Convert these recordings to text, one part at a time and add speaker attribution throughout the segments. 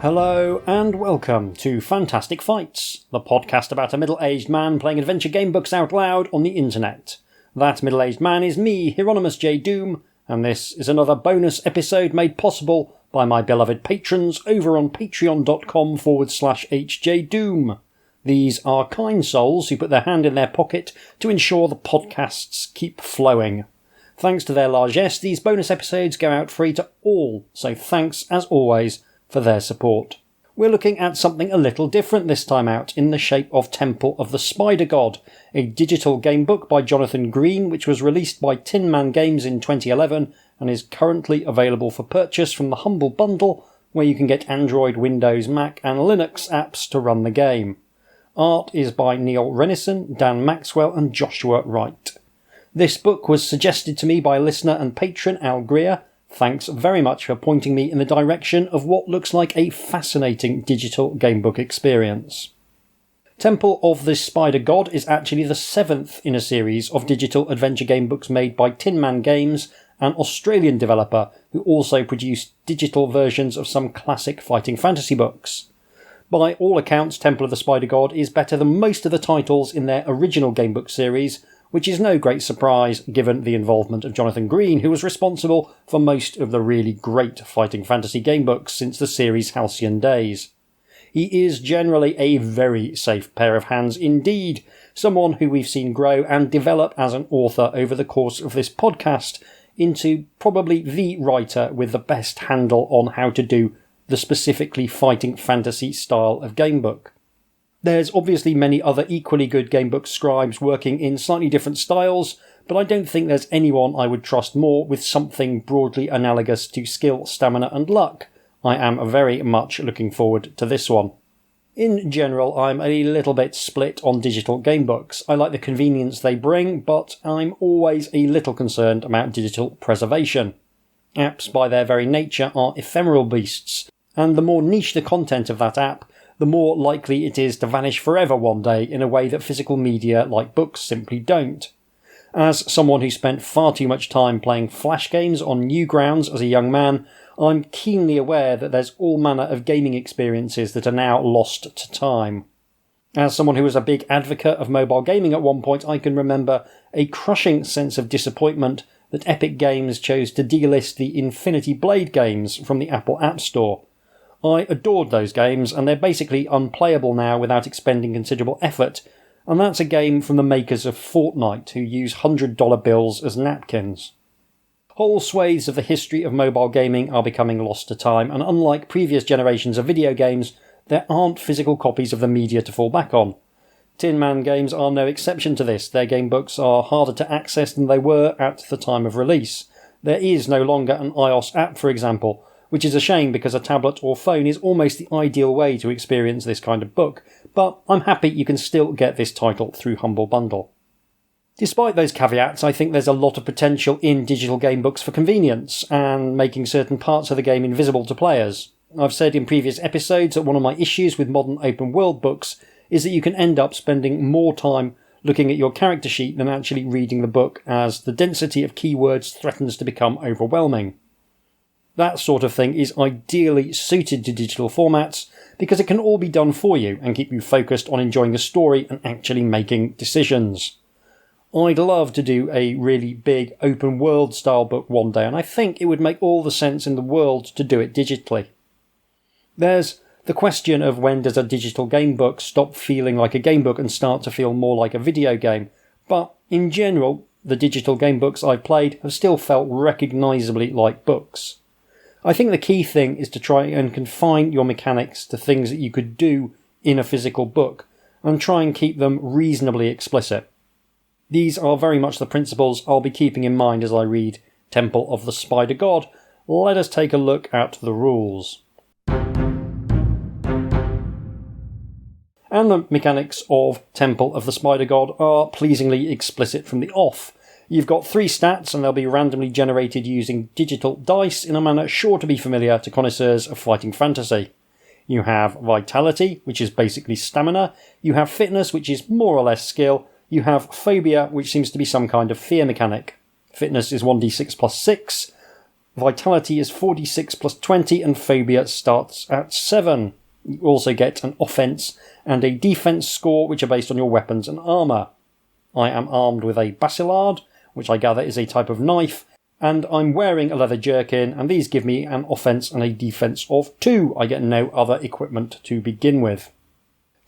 Speaker 1: Hello and welcome to Fantastic Fights, the podcast about a middle-aged man playing adventure game books out loud on the internet. That middle-aged man is me, Hieronymus J. Doom, and this is another bonus episode made possible by my beloved patrons over on patreon.com/HJDoom. These are kind souls who put their hand in their pocket to ensure the podcasts keep flowing. Thanks to their largesse, these bonus episodes go out free to all, so thanks as always for their support. We're looking at something a little different this time out in the shape of Temple of the Spider God, a digital game book by Jonathan Green which was released by Tin Man Games in 2011 and is currently available for purchase from the Humble Bundle, where you can get Android, Windows, Mac and Linux apps to run the game. Art is by Neil Renison, Dan Maxwell and Joshua Wright. This book was suggested to me by listener and patron Al Greer. Thanks very much for pointing me in the direction of what looks like a fascinating digital gamebook experience. Temple of the Spider God is actually the 7th in a series of digital adventure game books made by Tin Man Games, an Australian developer who also produced digital versions of some classic fighting fantasy books. By all accounts, Temple of the Spider God is better than most of the titles in their original gamebook series, which is no great surprise given the involvement of Jonathan Green, who was responsible for most of the really great fighting fantasy gamebooks since the series' halcyon days. He is generally a very safe pair of hands indeed, someone who we've seen grow and develop as an author over the course of this podcast into probably the writer with the best handle on how to do the specifically fighting fantasy style of gamebook. There's obviously many other equally good gamebook scribes working in slightly different styles, but I don't think there's anyone I would trust more with something broadly analogous to skill, stamina and luck. I am very much looking forward to this one. In general, I'm a little bit split on digital gamebooks. I like the convenience they bring, but I'm always a little concerned about digital preservation. Apps by their very nature are ephemeral beasts, and the more niche the content of that app, the more likely it is to vanish forever one day in a way that physical media like books simply don't. As someone who spent far too much time playing flash games on Newgrounds as a young man, I'm keenly aware that there's all manner of gaming experiences that are now lost to time. As someone who was a big advocate of mobile gaming at one point, I can remember a crushing sense of disappointment that Epic Games chose to delist the Infinity Blade games from the Apple App Store. I adored those games, and they're basically unplayable now without expending considerable effort, and that's a game from the makers of Fortnite, who use $100 bills as napkins. Whole swathes of the history of mobile gaming are becoming lost to time, and unlike previous generations of video games, there aren't physical copies of the media to fall back on. Tin Man Games are no exception to this. Their gamebooks are harder to access than they were at the time of release. There is no longer an iOS app, for example, which is a shame because a tablet or phone is almost the ideal way to experience this kind of book, but I'm happy you can still get this title through Humble Bundle. Despite those caveats, I think there's a lot of potential in digital game books for convenience, and making certain parts of the game invisible to players. I've said in previous episodes that one of my issues with modern open world books is that you can end up spending more time looking at your character sheet than actually reading the book, as the density of keywords threatens to become overwhelming. That sort of thing is ideally suited to digital formats because it can all be done for you and keep you focused on enjoying the story and actually making decisions. I'd love to do a really big open world style book one day, and I think it would make all the sense in the world to do it digitally. There's the question of when does a digital game book stop feeling like a game book and start to feel more like a video game, but in general, the digital game books I've played have still felt recognisably like books. I think the key thing is to try and confine your mechanics to things that you could do in a physical book, and try and keep them reasonably explicit. These are very much the principles I'll be keeping in mind as I read Temple of the Spider God. Let us take a look at the rules. And the mechanics of Temple of the Spider God are pleasingly explicit from the off. You've got 3 stats, and they'll be randomly generated using digital dice in a manner sure to be familiar to connoisseurs of fighting fantasy. You have Vitality, which is basically stamina. You have Fitness, which is more or less skill. You have Phobia, which seems to be some kind of fear mechanic. Fitness is 1d6 plus 6. Vitality is 46 plus 20 and Phobia starts at 7. You also get an offense and a defense score which are based on your weapons and armour. I am armed with a Bacillard, which I gather is a type of knife, and I'm wearing a leather jerkin, and these give me an offense and a defense of 2. I get no other equipment to begin with.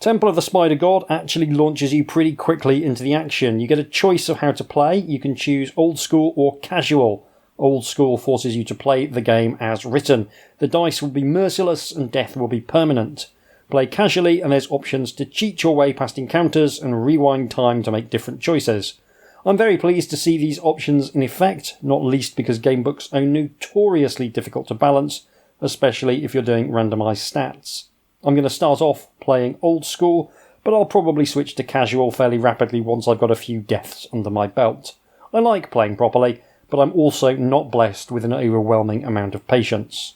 Speaker 1: Temple of the Spider God actually launches you pretty quickly into the action. You get a choice of how to play. You can choose old school or casual. Old school forces you to play the game as written. The dice will be merciless and death will be permanent. Play casually and there's options to cheat your way past encounters and rewind time to make different choices. I'm very pleased to see these options in effect, not least because gamebooks are notoriously difficult to balance, especially if you're doing randomised stats. I'm going to start off playing old school, but I'll probably switch to casual fairly rapidly once I've got a few deaths under my belt. I like playing properly, but I'm also not blessed with an overwhelming amount of patience.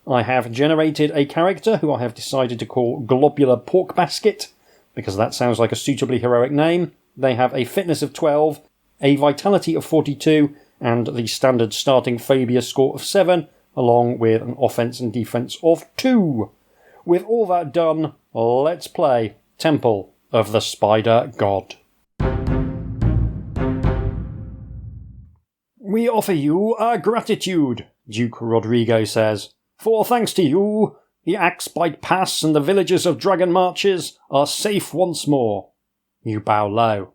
Speaker 1: I have generated a character who I have decided to call Globular Pork Basket, because that sounds like a suitably heroic name. They have a fitness of 12, a vitality of 42, and the standard starting phobia score of 7, along with an offense and defense of 2. With all that done, let's play Temple of the Spider God. We offer you our gratitude, Duke Rodrigo says, for thanks to you, the Axebite Pass and the villages of Dragon Marches are safe once more. You bow low.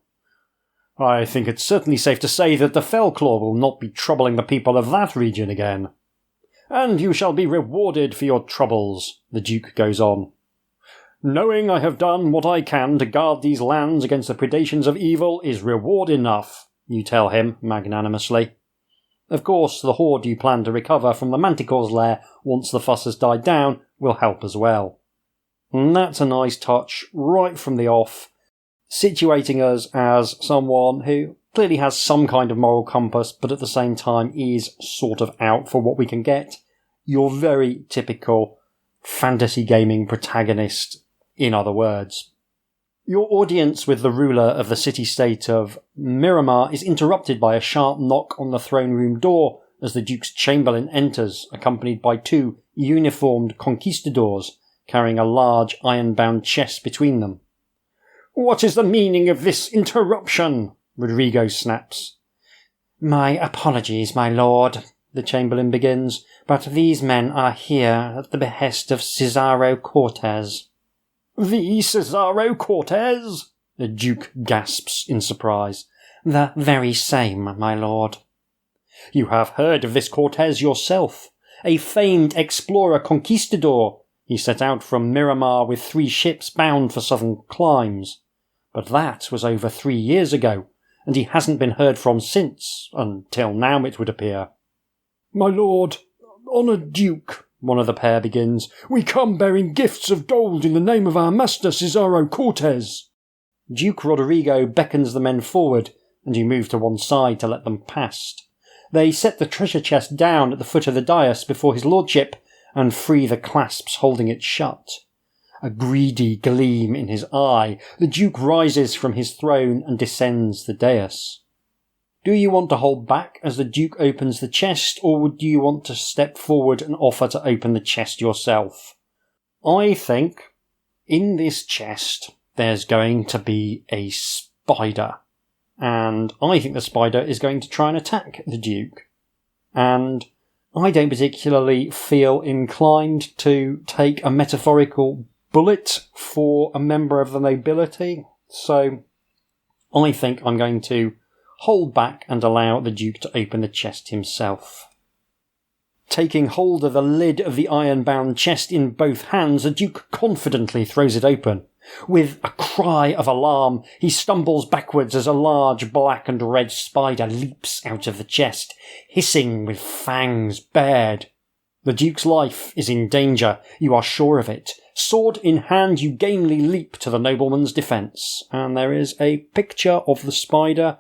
Speaker 1: I think it's certainly safe to say that the Fellclaw will not be troubling the people of that region again. And you shall be rewarded for your troubles, the Duke goes on. Knowing I have done what I can to guard these lands against the predations of evil is reward enough, you tell him magnanimously. Of course, the hoard you plan to recover from the Manticore's lair once the fuss has died down will help as well. And that's a nice touch right from the off, situating us as someone who clearly has some kind of moral compass, but at the same time is sort of out for what we can get. Your very typical fantasy gaming protagonist, in other words. Your audience with the ruler of the city-state of Miramar is interrupted by a sharp knock on the throne room door as the Duke's Chamberlain enters, accompanied by 2 uniformed conquistadors carrying a large iron-bound chest between them. What is the meaning of this interruption? Rodrigo snaps. My apologies, my lord, the Chamberlain begins, but these men are here at the behest of Cesaro Cortez. The Cesaro Cortez? The Duke gasps in surprise. The very same, my lord. You have heard of this Cortez yourself. A famed explorer conquistador. He set out from Miramar with 3 ships bound for southern climes. But that was over 3 years ago, and he hasn't been heard from since, until now it would appear. My lord, honoured Duke, one of the pair begins, we come bearing gifts of gold in the name of our master Cesaro Cortez. Duke Rodrigo beckons the men forward, and you move to one side to let them past. They set the treasure chest down at the foot of the dais before his lordship, and free the clasps holding it shut. A greedy gleam in his eye, the Duke rises from his throne and descends the dais. Do you want to hold back as the Duke opens the chest, or do you want to step forward and offer to open the chest yourself? I think in this chest there's going to be a spider, and I think the spider is going to try and attack the Duke. And I don't particularly feel inclined to take a metaphorical bullet for a member of the nobility, so I think I'm going to hold back and allow the Duke to open the chest himself. Taking hold of the lid of the iron-bound chest in both hands, the Duke confidently throws it open. With a cry of alarm, he stumbles backwards as a large black and red spider leaps out of the chest, hissing with fangs bared. The Duke's life is in danger, you are sure of it. Sword in hand, you gamely leap to the nobleman's defence, and there is a picture of the spider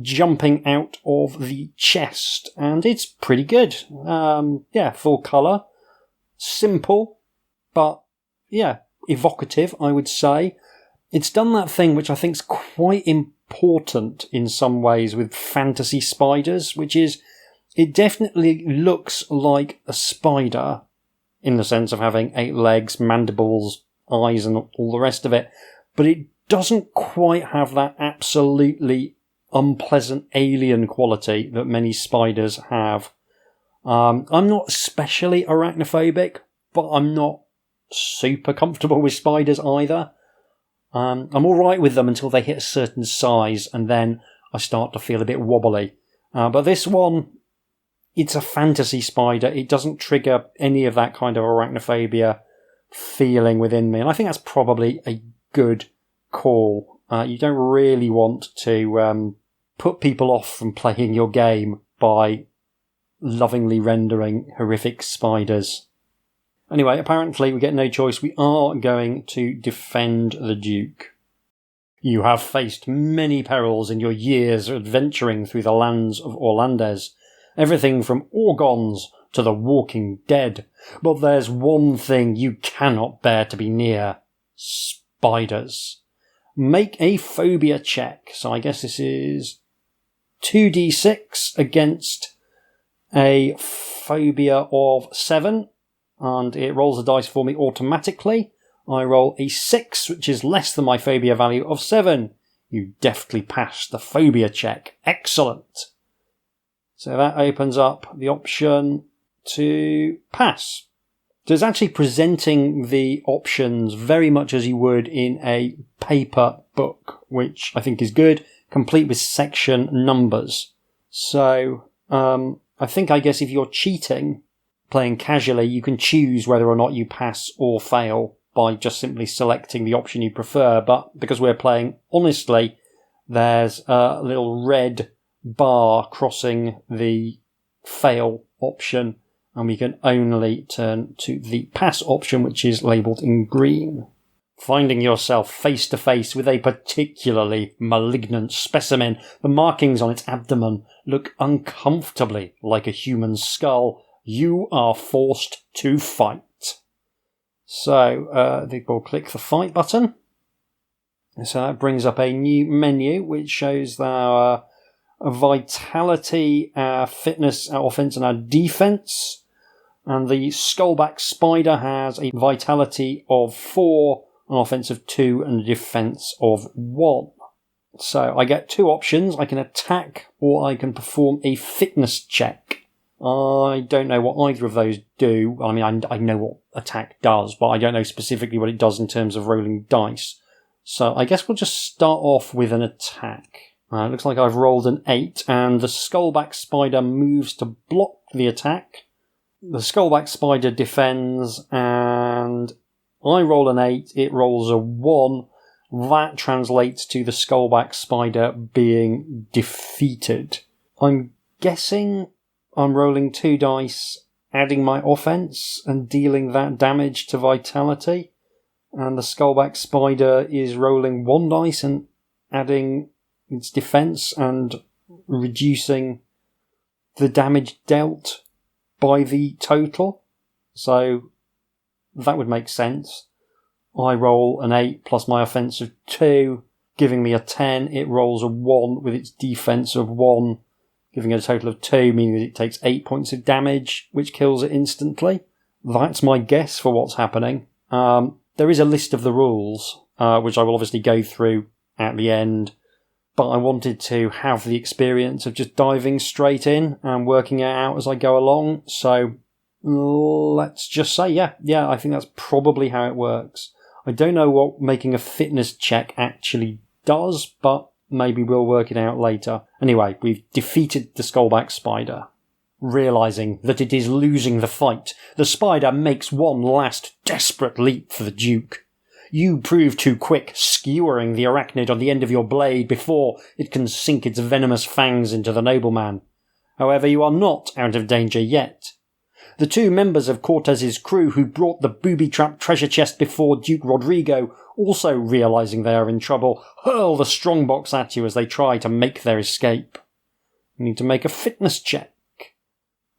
Speaker 1: jumping out of the chest, and it's pretty good. Full colour, simple, but evocative, I would say. It's done that thing which I think is quite important in some ways with fantasy spiders, which is It definitely looks like a spider in the sense of having 8 legs, mandibles, eyes and all the rest of it, but it doesn't quite have that absolutely unpleasant alien quality that many spiders have. I'm not especially arachnophobic, but I'm not super comfortable with spiders either. I'm alright with them until they hit a certain size, and then I start to feel a bit wobbly. But this one, it's a fantasy spider. It doesn't trigger any of that kind of arachnophobia feeling within me, and I think that's probably a good call. You don't really want to put people off from playing your game by lovingly rendering horrific spiders. Anyway, apparently we get no choice. We are going to defend the Duke. You have faced many perils in your years of adventuring through the lands of Orlandes. Everything from Orgons to the Walking Dead. But there's one thing you cannot bear to be near. Spiders. Make a phobia check. So I guess this is 2d6 against a phobia of 7. And it rolls the dice for me automatically. I roll a 6, which is less than my phobia value of 7. You deftly pass the phobia check. Excellent. So that opens up the option to pass. So it's actually presenting the options very much as you would in a paper book, which I think is good, complete with section numbers. So I guess if you're cheating, playing casually, you can choose whether or not you pass or fail by just simply selecting the option you prefer. But because we're playing honestly, there's a little red bar crossing the fail option, and we can only turn to the pass option, which is labelled in green. Finding yourself face to face with a particularly malignant specimen, the markings on its abdomen look uncomfortably like a human skull. You are forced to fight. So, we'll click the fight button. So that brings up a new menu, which shows our vitality, our fitness, our offense, and our defense. And the skullback spider has a vitality of 4, an offense of 2, and a defense of 1. So I get 2 options. I can attack or I can perform a fitness check. I don't know what either of those do. I mean, I know what attack does, but I don't know specifically what it does in terms of rolling dice. So I guess we'll just start off with an attack. It looks like I've rolled an 8, and the skullback spider moves to block the attack. The skullback spider defends, and I roll an 8, it rolls a 1. That translates to the skullback spider being defeated. I'm guessing I'm rolling 2 dice, adding my offense, and dealing that damage to vitality. And the skullback spider is rolling 1 dice and adding its defense and reducing the damage dealt by the total. So that would make sense. I roll an 8 plus my offense of 2, giving me a 10. It rolls a 1 with its defense of 1, giving it a total of 2, meaning that it takes 8 points of damage, which kills it instantly. That's my guess for what's happening. There is a list of the rules, which I will obviously go through at the end, but I wanted to have the experience of just diving straight in and working it out as I go along. So let's just say, yeah, I think that's probably how it works. I don't know what making a fitness check actually does, but maybe we'll work it out later. Anyway, we've defeated the skullback spider. Realising that it is losing the fight, the spider makes one last desperate leap for the Duke. You prove too quick, skewering the arachnid on the end of your blade before it can sink its venomous fangs into the nobleman. However, you are not out of danger yet. The 2 members of Cortez's crew who brought the booby-trapped treasure chest before Duke Rodrigo, also realising they are in trouble, hurl the strongbox at you as they try to make their escape. You need to make a fitness check.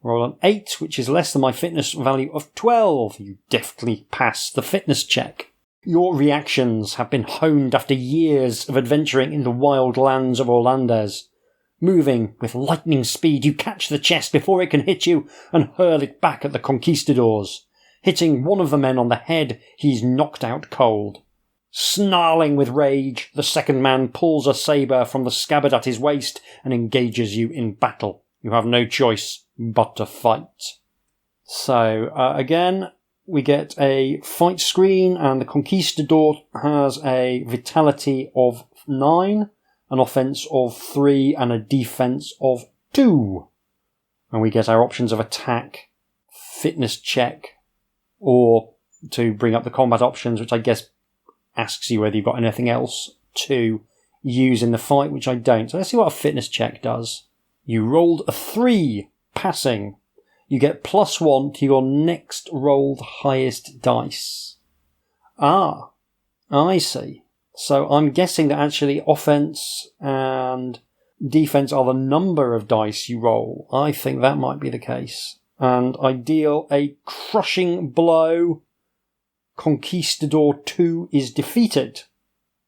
Speaker 1: Roll an 8, which is less than my fitness value of 12. You deftly pass the fitness check. Your reactions have been honed after years of adventuring in the wild lands of Orlandes. Moving with lightning speed, you catch the chest before it can hit you and hurl it back at the conquistadors. Hitting one of the men on the head, he's knocked out cold. Snarling with rage, the second man pulls a sabre from the scabbard at his waist and engages you in battle. You have no choice but to fight. So, again, we get a fight screen, and the conquistador has a vitality of 9, an offence of 3, and a defence of 2. And we get our options of attack, fitness check, or to bring up the combat options, which I guess asks you whether you've got anything else to use in the fight, which I don't. So let's see what a fitness check does. You rolled a 3, passing. You get +1 to your next rolled highest dice. Ah, I see. So I'm guessing that actually offense and defense are the number of dice you roll. I think that might be the case. And I deal a crushing blow. Conquistador 2 is defeated.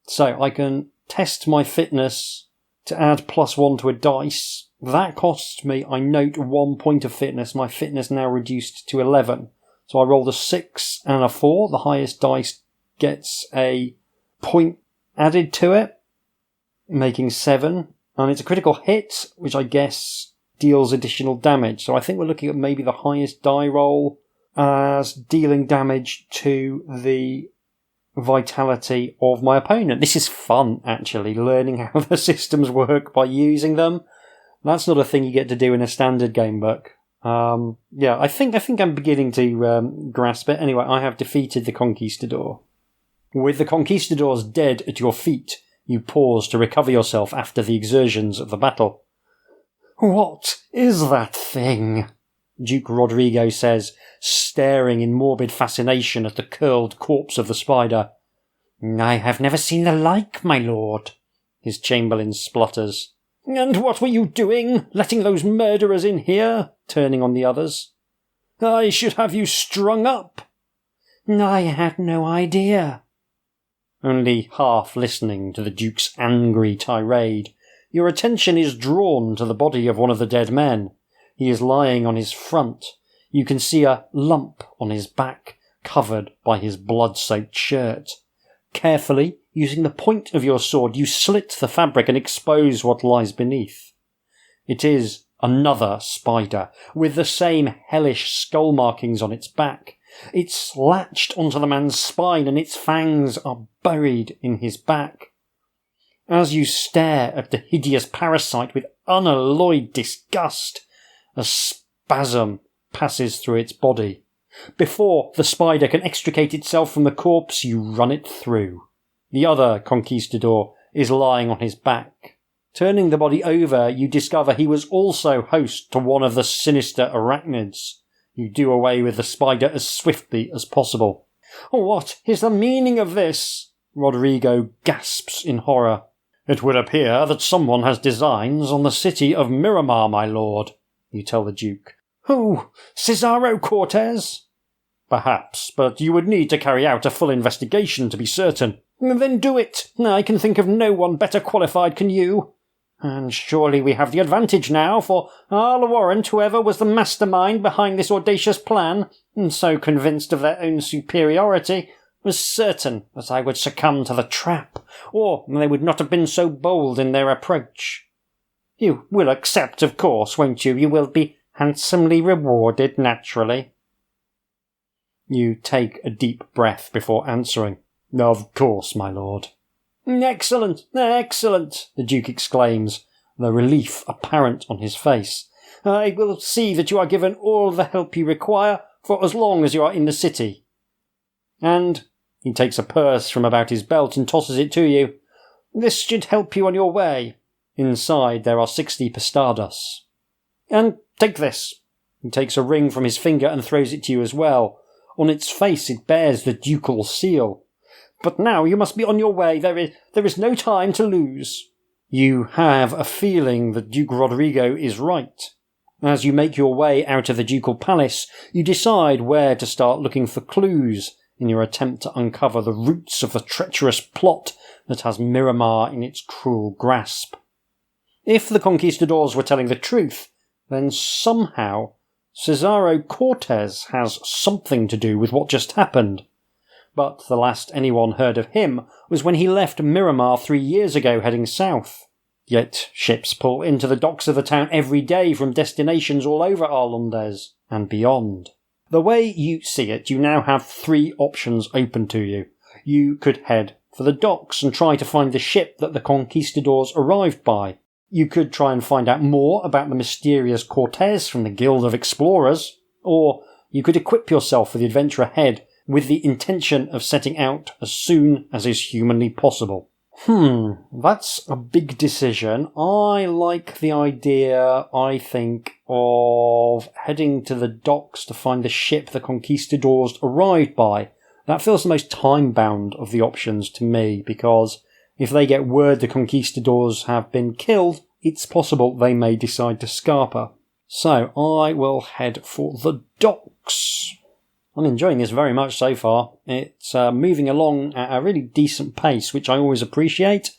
Speaker 1: So I can test my fitness to add +1 to a dice. That costs me, I note, 1 point of fitness. My fitness now reduced to 11. So I rolled a 6 and a 4. The highest dice gets a point added to it, making 7. And it's a critical hit, which I guess deals additional damage. So I think we're looking at maybe the highest die roll as dealing damage to the vitality of my opponent. This is fun, actually, learning how the systems work by using them. That's not a thing you get to do in a standard gamebook. Yeah, I think I'm beginning to grasp it. Anyway, I have defeated the conquistador. With the conquistadors dead at your feet, you pause to recover yourself after the exertions of the battle. "What is that thing?" Duke Rodrigo says, staring in morbid fascination at the curled corpse of the spider. "I have never seen the like, my lord," his chamberlain splutters. "And what were you doing, letting those murderers in here?" turning on the others. "I should have you strung up." "I had no idea." Only half listening to the Duke's angry tirade, your attention is drawn to the body of one of the dead men. He is lying on his front. You can see a lump on his back, covered by his blood-soaked shirt. Carefully, using the point of your sword, you slit the fabric and expose what lies beneath. It is another spider, with the same hellish skull markings on its back. It's latched onto the man's spine, and its fangs are buried in his back. As you stare at the hideous parasite with unalloyed disgust, a spasm passes through its body. Before the spider can extricate itself from the corpse, you run it through. The other conquistador is lying on his back. Turning the body over, you discover he was also host to one of the sinister arachnids. You do away with the spider as swiftly as possible. "What is the meaning of this?" Rodrigo gasps in horror. "It would appear that someone has designs on the city of Miramar, my lord," you tell the Duke. "Who? Cesaro Cortez?" "Perhaps, but you would need to carry out a full investigation to be certain." "Then do it. I can think of no one better qualified can you. And surely we have the advantage now, for I'll warrant whoever was the mastermind behind this audacious plan, and so convinced of their own superiority, was certain that I would succumb to the trap, or they would not have been so bold in their approach. You will accept, of course, won't you? You will be handsomely rewarded, naturally." You take a deep breath before answering. "Of course, my lord." "Excellent, excellent," the Duke exclaims, the relief apparent on his face. "I will see that you are given all the help you require for as long as you are in the city." And he takes a purse from about his belt and tosses it to you. "This should help you on your way." Inside there are 60 pistadas. "And take this." He takes a ring from his finger and throws it to you as well. On its face it bears the ducal seal. "But now you must be on your way. There is no time to lose." You have a feeling that Duke Rodrigo is right. As you make your way out of the ducal palace, you decide where to start looking for clues in your attempt to uncover the roots of the treacherous plot that has Miramar in its cruel grasp. If the conquistadors were telling the truth, then somehow Cesaro Cortez has something to do with what just happened. But the last anyone heard of him was when he left Miramar 3 years ago heading south. Yet ships pull into the docks of the town every day from destinations all over Arlondez and beyond. The way you see it, you now have 3 options open to you. You could head for the docks and try to find the ship that the conquistadors arrived by. You could try and find out more about the mysterious Cortez from the Guild of Explorers, or you could equip yourself for the adventure ahead with the intention of setting out as soon as is humanly possible. That's a big decision. I like the idea, I think, of heading to the docks to find the ship the conquistadors arrived by. That feels the most time-bound of the options to me, because if they get word the conquistadors have been killed, it's possible they may decide to scarper. So I will head for the docks. I'm enjoying this very much so far. It's moving along at a really decent pace, which I always appreciate.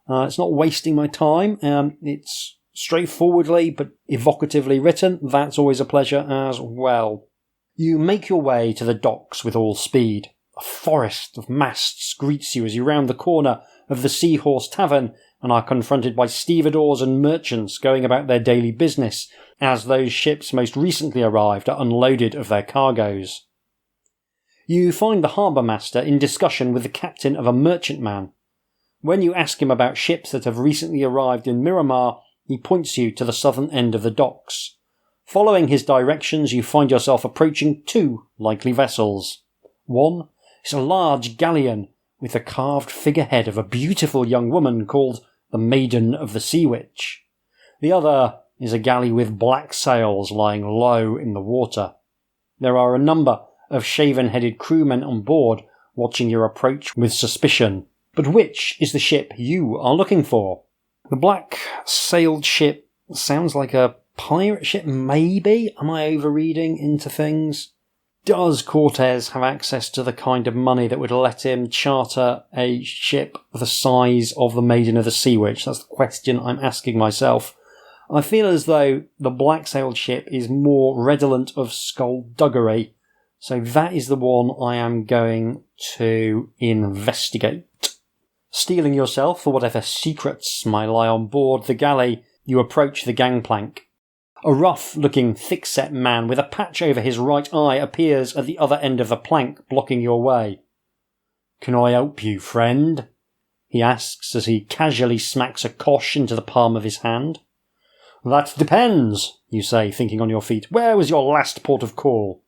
Speaker 1: It's not wasting my time. It's straightforwardly but evocatively written. That's always a pleasure as well. You make your way to the docks with all speed. A forest of masts greets you as you round the corner of the Seahorse Tavern and are confronted by stevedores and merchants going about their daily business as those ships most recently arrived are unloaded of their cargoes. You find the harbour master in discussion with the captain of a merchantman. When you ask him about ships that have recently arrived in Miramar, he points you to the southern end of the docks. Following his directions, you find yourself approaching 2 likely vessels. One is a large galleon with the carved figurehead of a beautiful young woman called the Maiden of the Sea Witch. The other is a galley with black sails lying low in the water. There are a number of shaven-headed crewmen on board watching your approach with suspicion. But which is the ship you are looking for? The black-sailed ship sounds like a pirate ship, maybe? Am I overreading into things? Does Cortez have access to the kind of money that would let him charter a ship the size of the Maiden of the Sea Witch? That's the question I'm asking myself. I feel as though the black-sailed ship is more redolent of skullduggery, so that is the one I am going to investigate. Steeling yourself for whatever secrets might lie on board the galley, you approach the gangplank. A rough-looking, thick-set man with a patch over his right eye appears at the other end of the plank, blocking your way. "Can I help you, friend?" he asks as he casually smacks a cosh into the palm of his hand. "That depends," you say, thinking on your feet. "Where was your last port of call?"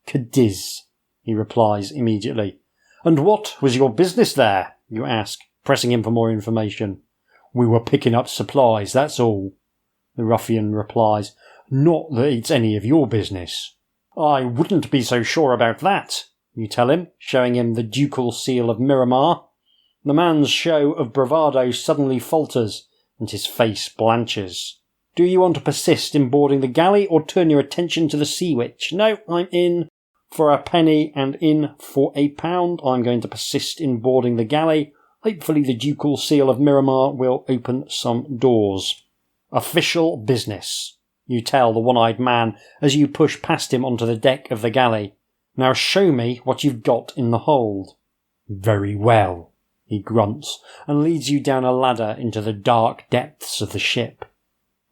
Speaker 1: "Cadiz," he replies immediately. "And what was your business there?" you ask, pressing him for more information. "We were picking up supplies, that's all," the ruffian replies. "Not that it's any of your business." "I wouldn't be so sure about that," you tell him, showing him the ducal seal of Miramar. The man's show of bravado suddenly falters, and his face blanches. "Do you want to persist in boarding the galley, or turn your attention to the Sea Witch?" "No, I'm in for a penny and in for £1. I'm going to persist in boarding the galley. Hopefully the ducal seal of Miramar will open some doors." "Official business," you tell the one-eyed man as you push past him onto the deck of the galley. "Now show me what you've got in the hold." "Very well," he grunts, and leads you down a ladder into the dark depths of the ship.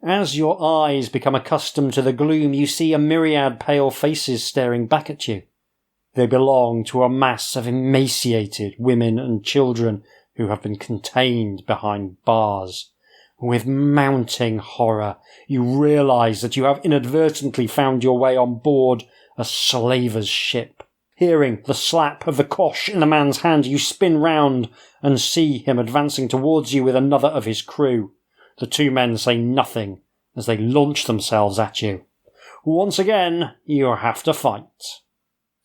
Speaker 1: As your eyes become accustomed to the gloom, you see a myriad pale faces staring back at you. They belong to a mass of emaciated women and children who have been contained behind bars. With mounting horror, you realise that you have inadvertently found your way on board a slaver's ship. Hearing the slap of the cosh in the man's hand, you spin round and see him advancing towards you with another of his crew. The 2 men say nothing as they launch themselves at you. Once again, you have to fight.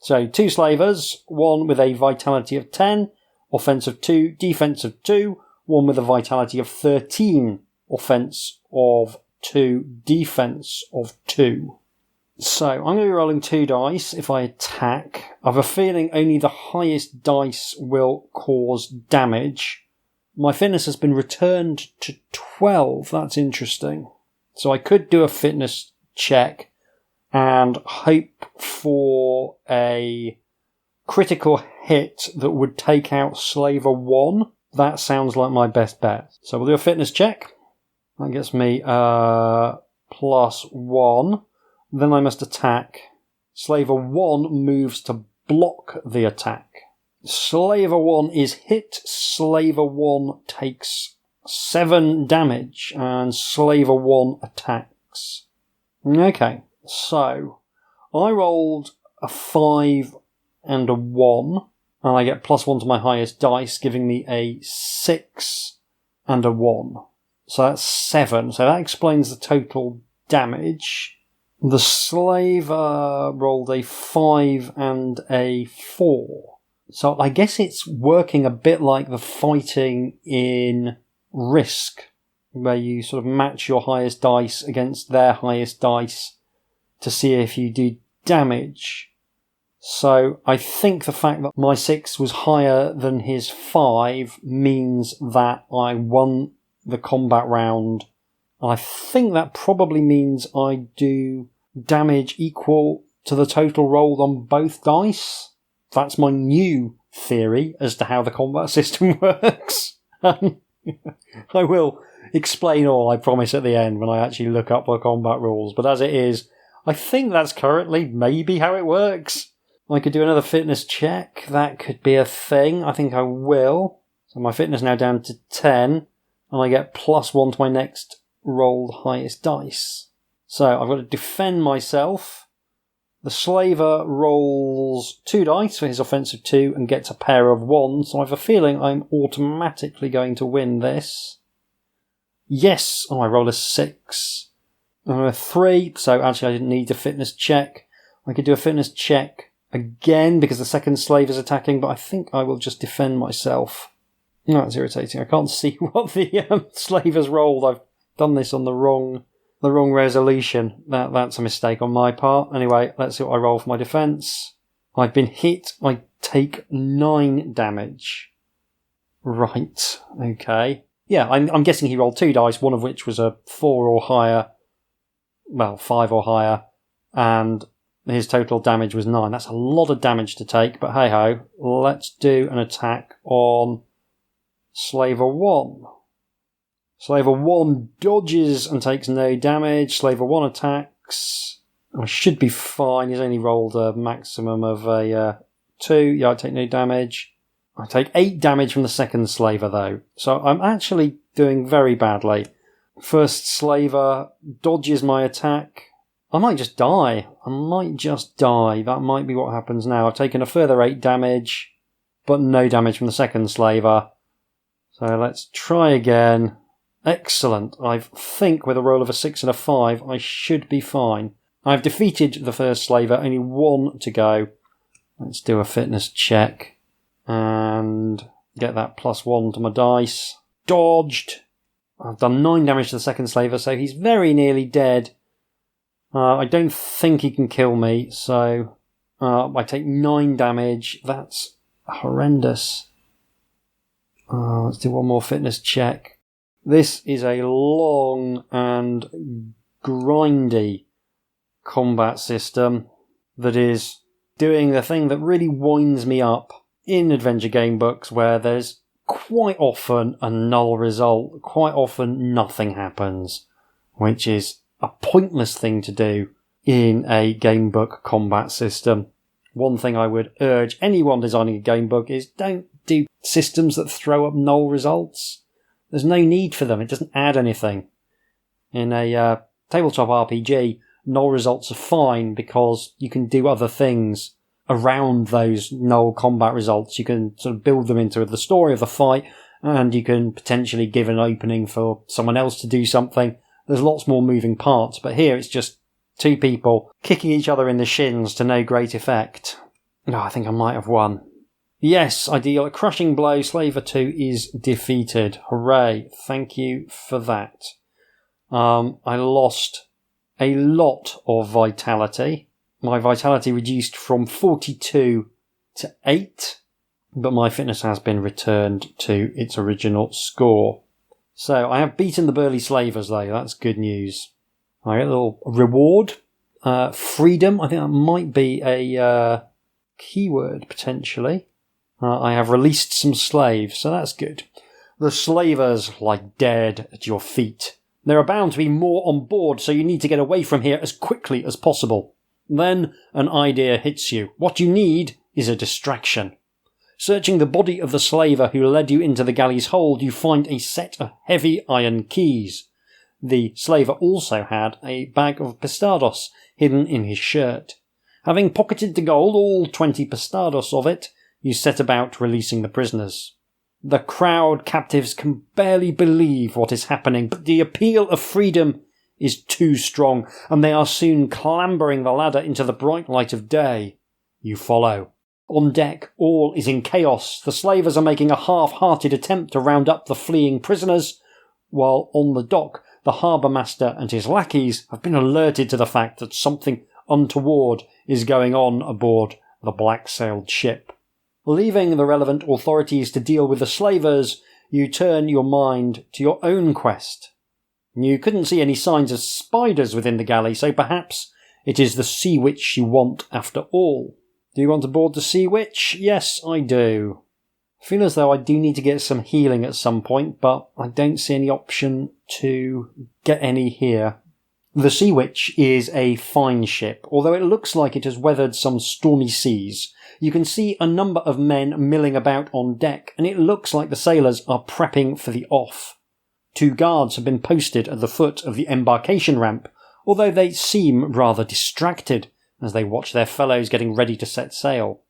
Speaker 1: So 2 slavers, one with a vitality of 10, offense of 2, defense of 2, one with a vitality of 13, offense of 2, defense of 2. So I'm going to be rolling 2 dice if I attack. I have a feeling only the highest dice will cause damage. My fitness has been returned to 12. That's interesting. So I could do a fitness check and hope for a critical hit that would take out Slaver 1. That sounds like my best bet. So we'll do a fitness check. That gets me +1. Then I must attack. Slaver 1 moves to block the attack. Slaver 1 is hit. Slaver 1 takes 7 damage, and Slaver 1 attacks. Okay, so I rolled a 5 and a 1, and I get +1 to my highest dice, giving me a 6 and a 1. So that's 7, so that explains the total damage. The Slaver rolled a 5 and a 4. So I guess it's working a bit like the fighting in Risk, where you sort of match your highest dice against their highest dice to see if you do damage. So I think the fact that my 6 was higher than his 5 means that I won the combat round. I think that probably means I do damage equal to the total rolled on both dice. That's my new theory as to how the combat system works. I will explain all, I promise, at the end when I actually look up the combat rules. But as it is, I think that's currently maybe how it works. I could do another fitness check. That could be a thing. I think I will. So my fitness now down to 10. And I get +1 to my next rolled highest dice. So I've got to defend myself. The Slaver rolls 2 dice for his offensive 2 and gets a pair of 1s, so I have a feeling I'm automatically going to win this. Yes! Oh, I rolled a 6. A 3, so actually I didn't need a fitness check. I could do a fitness check again because the second slave is attacking, but I think I will just defend myself. No, that's irritating. I can't see what the slave has rolled. I've done this on the wrong resolution. That's a mistake on my part. Anyway, let's see what I roll for my defense. I've been hit. I take 9 damage. Right. Okay. Yeah, I'm guessing he rolled 2 dice, one of which was a 4 or higher. Well, 5 or higher. And his total damage was 9. That's a lot of damage to take, but hey ho. Let's do an attack on Slaver 1. Slaver 1 dodges and takes no damage. Slaver 1 attacks. I should be fine. He's only rolled a maximum of a 2. Yeah, I take no damage. I take 8 damage from the second Slaver, though. So I'm actually doing very badly. First Slaver dodges my attack. I might just die. That might be what happens now. I've taken a further 8 damage, but no damage from the second Slaver. So let's try again. Excellent. I think with a roll of a 6 and a 5, I should be fine. I've defeated the first Slaver, only 1 to go. Let's do a fitness check and get that +1 to my dice. Dodged. I've done 9 damage to the second Slaver, so he's very nearly dead. I don't think he can kill me, so I take 9 damage. That's horrendous. Let's do one more fitness check. This is a long and grindy combat system that is doing the thing that really winds me up in adventure game books, where there's quite often a null result, quite often nothing happens, which is a pointless thing to do in a game book combat system. One thing I would urge anyone designing a game book is don't do systems that throw up null results. There's no need for them. It doesn't add anything. In a tabletop RPG, null results are fine because you can do other things around those null combat results. You can sort of build them into the story of the fight, and you can potentially give an opening for someone else to do something. There's lots more moving parts, but here it's just 2 people kicking each other in the shins to no great effect. Oh, I think I might have won. Yes, I deal a crushing blow. Slaver 2 is defeated. Hooray. Thank you for that. I lost a lot of vitality. My vitality reduced from 42 to 8. but my fitness has been returned to its original score. So I have beaten the burly slavers, though. That's good news. I get a little reward. Freedom. I think that might be a keyword, potentially. I have released some slaves, so that's good. The slavers lie dead at your feet. There are bound to be more on board, so you need to get away from here as quickly as possible. Then an idea hits you. What you need is a distraction. Searching the body of the slaver who led you into the galley's hold, you find a set of heavy iron keys. The slaver also had a bag of pistados hidden in his shirt. Having pocketed the gold, all 20 pistados of it, you set about releasing the prisoners. The crowd captives can barely believe what is happening, but the appeal of freedom is too strong, and they are soon clambering the ladder into the bright light of day. You follow. On deck, all is in chaos. The slavers are making a half-hearted attempt to round up the fleeing prisoners, while on the dock, the harbour master and his lackeys have been alerted to the fact that something untoward is going on aboard the black-sailed ship. Leaving the relevant authorities to deal with the slavers, you turn your mind to your own quest. You couldn't see any signs of spiders within the galley, so perhaps it is the Sea Witch you want after all. Do you want to board the Sea Witch? Yes, I do. I feel as though I do need to get some healing at some point, but I don't see any option to get any here. The Sea Witch is a fine ship, although it looks like it has weathered some stormy seas. You can see a number of men milling about on deck, and it looks like the sailors are prepping for the off. 2 guards have been posted at the foot of the embarkation ramp, although they seem rather distracted as they watch their fellows getting ready to set sail.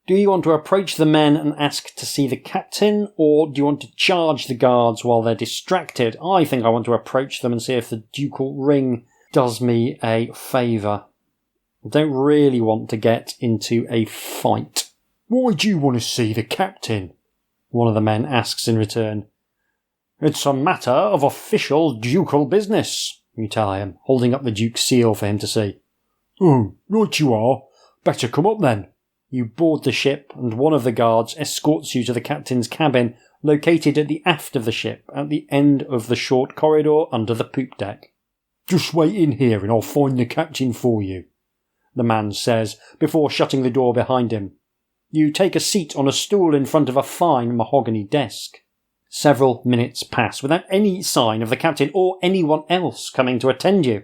Speaker 1: Do you want to approach the men and ask to see the captain, or do you want to charge the guards while they're distracted? I think I want to approach them and see if the ducal ring does me a favour. I don't really want to get into a fight. Why do you want to see the captain? One of the men asks in return. It's a matter of official ducal business, you tell him, holding up the duke's seal for him to see. Oh, right you are. Better come up then. You board the ship, and one of the guards escorts you to the captain's cabin, located at the aft of the ship, at the end of the short corridor under the poop deck. Just wait in here and I'll find the captain for you, the man says, before shutting the door behind him. You take a seat on a stool in front of a fine mahogany desk. Several minutes pass without any sign of the captain or anyone else coming to attend you.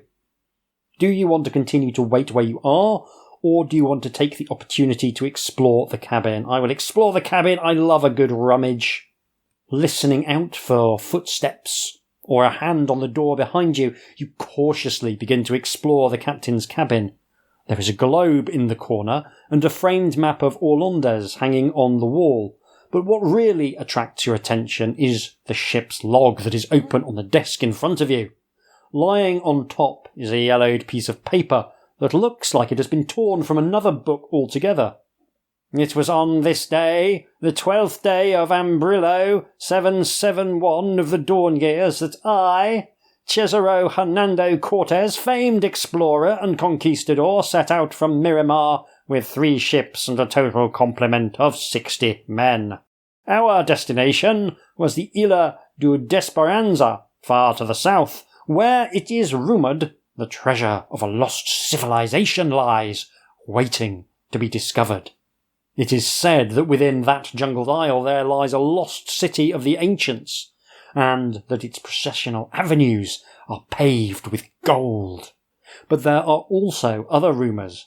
Speaker 1: Do you want to continue to wait where you are, or do you want to take the opportunity to explore the cabin? I will explore the cabin. I love a good rummage. Listening out for footsteps or a hand on the door behind you, you cautiously begin to explore the captain's cabin. There is a globe in the corner and a framed map of Orlandes hanging on the wall. But what really attracts your attention is the ship's log that is open on the desk in front of you. Lying on top is a yellowed piece of paper that looks like it has been torn from another book altogether. It was on this day, the 12th day of Ambrillo, 771 of the Dawn Years, that I, Cesaro Hernando Cortes, famed explorer and conquistador, set out from Miramar with 3 ships and a total complement of 60 men. Our destination was the Isla du Desperanza, far to the south, where it is rumoured the treasure of a lost civilization lies, waiting to be discovered. It is said that within that jungled isle there lies a lost city of the ancients, and that its processional avenues are paved with gold. But there are also other rumours,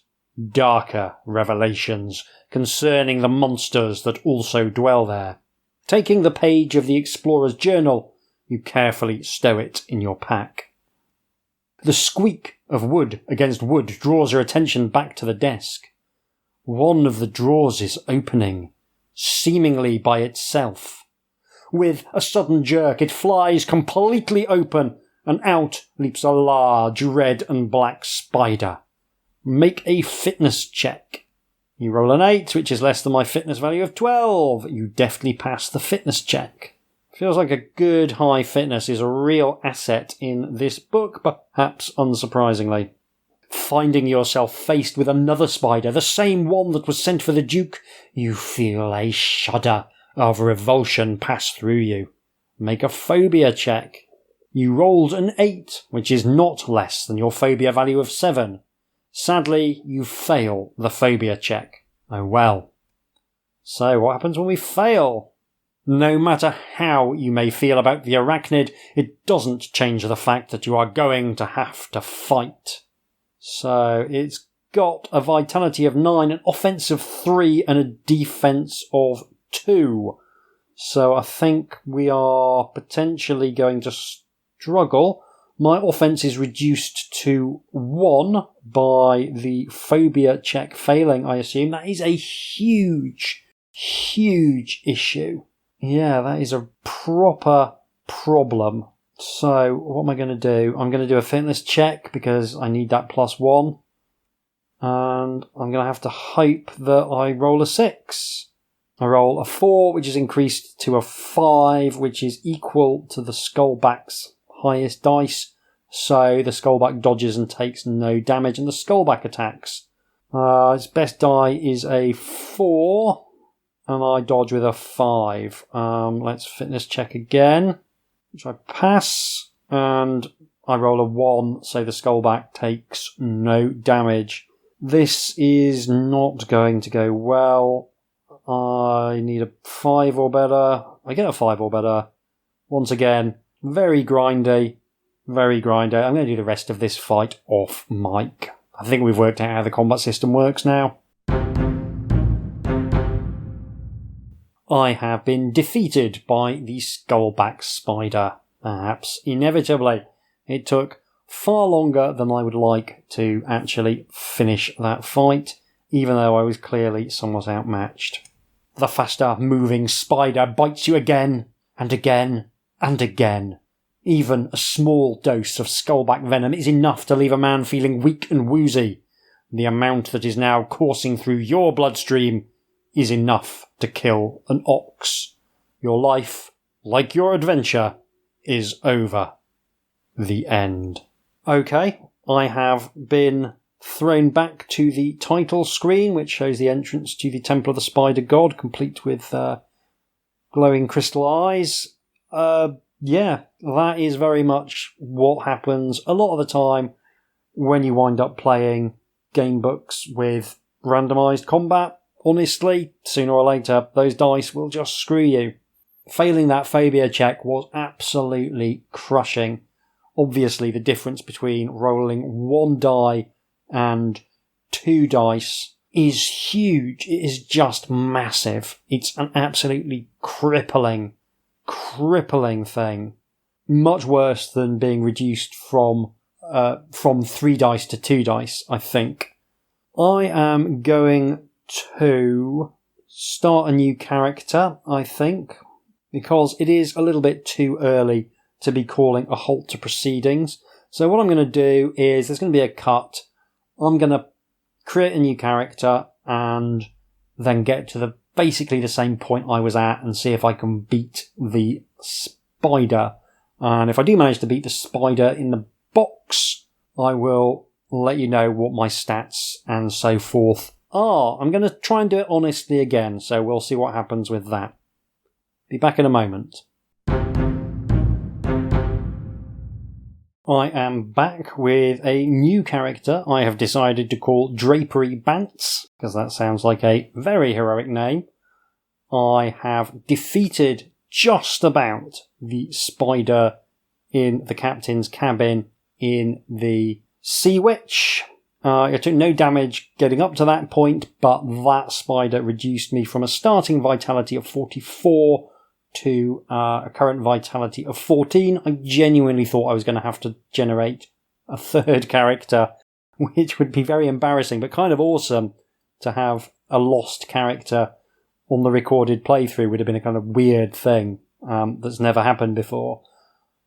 Speaker 1: darker revelations concerning the monsters that also dwell there. Taking the page of the explorer's journal, you carefully stow it in your pack. The squeak of wood against wood draws your attention back to the desk. One of the drawers is opening, seemingly by itself. With a sudden jerk, it flies completely open, and out leaps a large red and black spider. Make a fitness check. You roll an 8, which is less than my fitness value of 12. You deftly pass the fitness check. Feels like a good high fitness is a real asset in this book, perhaps unsurprisingly. Finding yourself faced with another spider, the same one that was sent for the Duke, you feel a shudder of revulsion pass through you. Make a phobia check. You rolled an 8, which is not less than your phobia value of 7. Sadly, you fail the phobia check. Oh well. So what happens when we fail? No matter how you may feel about the arachnid, it doesn't change the fact that you are going to have to fight. So it's got a vitality of 9, an offense of 3, and a defense of 2. So I think we are potentially going to struggle. My offense is reduced to 1 by the phobia check failing, I assume. That is a huge, huge issue. Yeah, that is a proper problem. So what am I going to do? I'm going to do a fitness check because I need that +1. And I'm going to have to hope that I roll a 6. I roll a 4, which is increased to a 5, which is equal to the Skullback's highest dice. So the Skullback dodges and takes no damage, and the Skullback attacks. Its best die is a 4, and I dodge with a 5. Let's fitness check again, which I pass, and I roll a 1, so the Skullback takes no damage. This is not going to go well. I need a 5 or better. I get a 5 or better. Once again, very grindy. Very grindy. I'm going to do the rest of this fight off mic. I think we've worked out how the combat system works now. I have been defeated by the Skullback Spider. Perhaps inevitably. It took far longer than I would like to actually finish that fight, even though I was clearly somewhat outmatched. The faster moving spider bites you again, and again, and again. Even a small dose of Skullback venom is enough to leave a man feeling weak and woozy. The amount that is now coursing through your bloodstream is enough to kill an ox. Your life, like your adventure, is over. The end. Okay, I have been thrown back to the title screen, which shows the entrance to the Temple of the Spider God, complete with glowing crystal eyes. Yeah, that is very much what happens a lot of the time when you wind up playing game books with randomised combat. Honestly, sooner or later, those dice will just screw you. Failing that phobia check was absolutely crushing. Obviously, the difference between rolling 1 die and 2 dice is huge. It is just massive. It's an absolutely crippling thing. Much worse than being reduced from 3 dice to 2 dice, I think. I am going to start a new character, I think, because it is a little bit too early to be calling a halt to proceedings. So what I'm going to do is, there's going to be a cut. I'm going to create a new character and then get to basically the same point I was at and see if I can beat the spider. And if I do manage to beat the spider in the box, I will let you know what my stats and so forth are. I'm going to try and do it honestly again, so we'll see what happens with that. Be back in a moment. I am back with a new character I have decided to call Drapery Bants, because that sounds like a very heroic name. I have defeated just about the spider in the captain's cabin in the Sea Witch. I took no damage getting up to that point, but that spider reduced me from a starting vitality of 44 to a current vitality of 14. I genuinely thought I was going to have to generate a third character, which would be very embarrassing, but kind of awesome to have a lost character on the recorded playthrough. Would have been a kind of weird thing that's never happened before.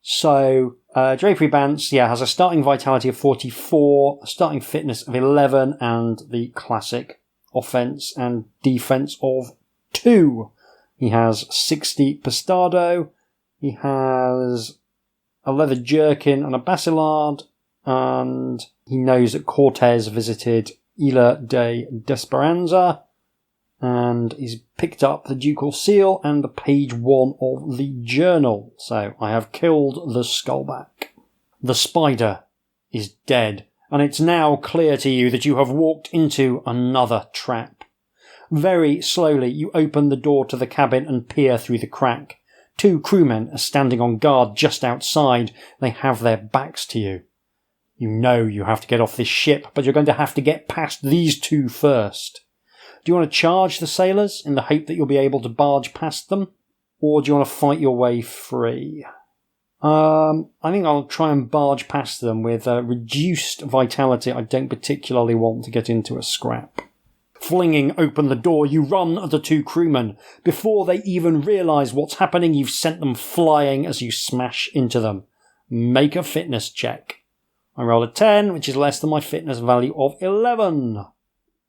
Speaker 1: So, Drapery Bants, has a starting vitality of 44, a starting fitness of 11, and the classic offense and defense of 2. He has 60 Pestado, he has a leather jerkin and a bacillard, and he knows that Cortez visited Isla de Desperanza, and he's picked up the ducal seal and the page 1 of the journal. So I have killed the skullback. The spider is dead, and it's now clear to you that you have walked into another trap. Very slowly you open the door to the cabin and peer through the crack. 2 crewmen are standing on guard just outside. They have their backs to you. You know you have to get off this ship, but you're going to have to get past these 2 first. Do you want to charge the sailors in the hope that you'll be able to barge past them? Or do you want to fight your way free? I think I'll try and barge past them with reduced vitality. I don't particularly want to get into a scrap. Flinging open the door, you run at the 2 crewmen. Before they even realise what's happening, you've sent them flying as you smash into them. Make a fitness check. I roll a 10, which is less than my fitness value of 11.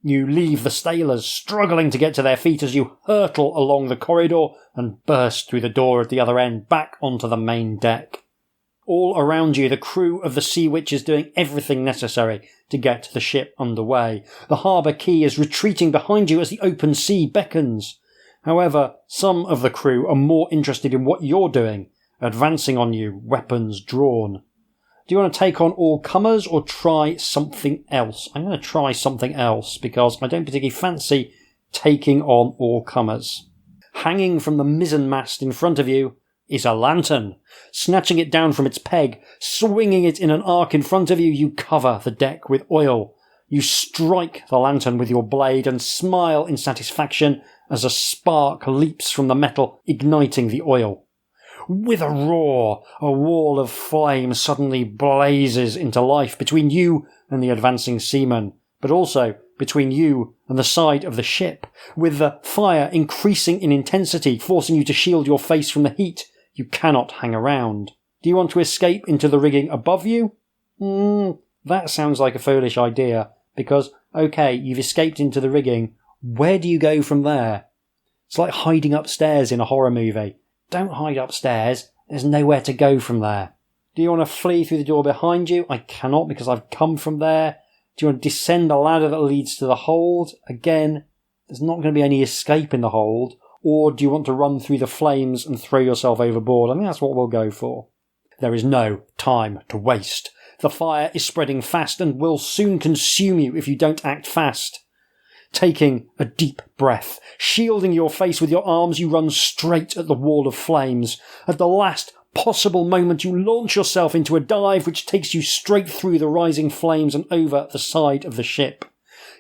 Speaker 1: You leave the sailors struggling to get to their feet as you hurtle along the corridor and burst through the door at the other end back onto the main deck. All around you, the crew of the Sea Witch is doing everything necessary to get the ship underway. The harbour quay is retreating behind you as the open sea beckons. However, some of the crew are more interested in what you're doing, advancing on you, weapons drawn. Do you want to take on all comers or try something else? I'm going to try something else because I don't particularly fancy taking on all comers. Hanging from the mizzenmast in front of you is a lantern. Snatching it down from its peg, swinging it in an arc in front of you, you cover the deck with oil. You strike the lantern with your blade and smile in satisfaction as a spark leaps from the metal, igniting the oil. With a roar, a wall of flame suddenly blazes into life between you and the advancing seamen, but also between you and the side of the ship. With the fire increasing in intensity, forcing you to shield your face from the heat, you cannot hang around. Do you want to escape into the rigging above you? That sounds like a foolish idea, because, okay, you've escaped into the rigging. Where do you go from there? It's like hiding upstairs in a horror movie. Don't hide upstairs. There's nowhere to go from there. Do you want to flee through the door behind you? I cannot because I've come from there. Do you want to descend the ladder that leads to the hold? Again, there's not going to be any escape in the hold. Or do you want to run through the flames and throw yourself overboard? I think that's what we'll go for. There is no time to waste. The fire is spreading fast and will soon consume you if you don't act fast. Taking a deep breath, shielding your face with your arms, you run straight at the wall of flames. At the last possible moment, you launch yourself into a dive which takes you straight through the rising flames and over the side of the ship.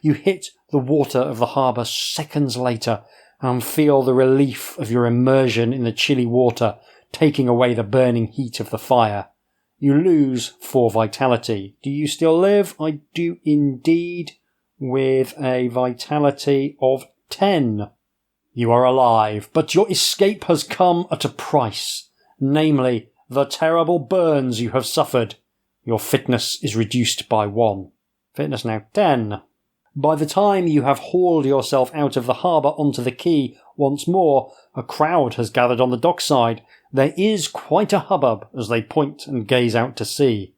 Speaker 1: You hit the water of the harbour seconds later and feel the relief of your immersion in the chilly water, taking away the burning heat of the fire. You lose 4 vitality. Do you still live? I do indeed, with a vitality of 10. You are alive, but your escape has come at a price, namely the terrible burns you have suffered. Your fitness is reduced by 1. Fitness now 10. By the time you have hauled yourself out of the harbour onto the quay once more, a crowd has gathered on the dockside. There is quite a hubbub as they point and gaze out to sea.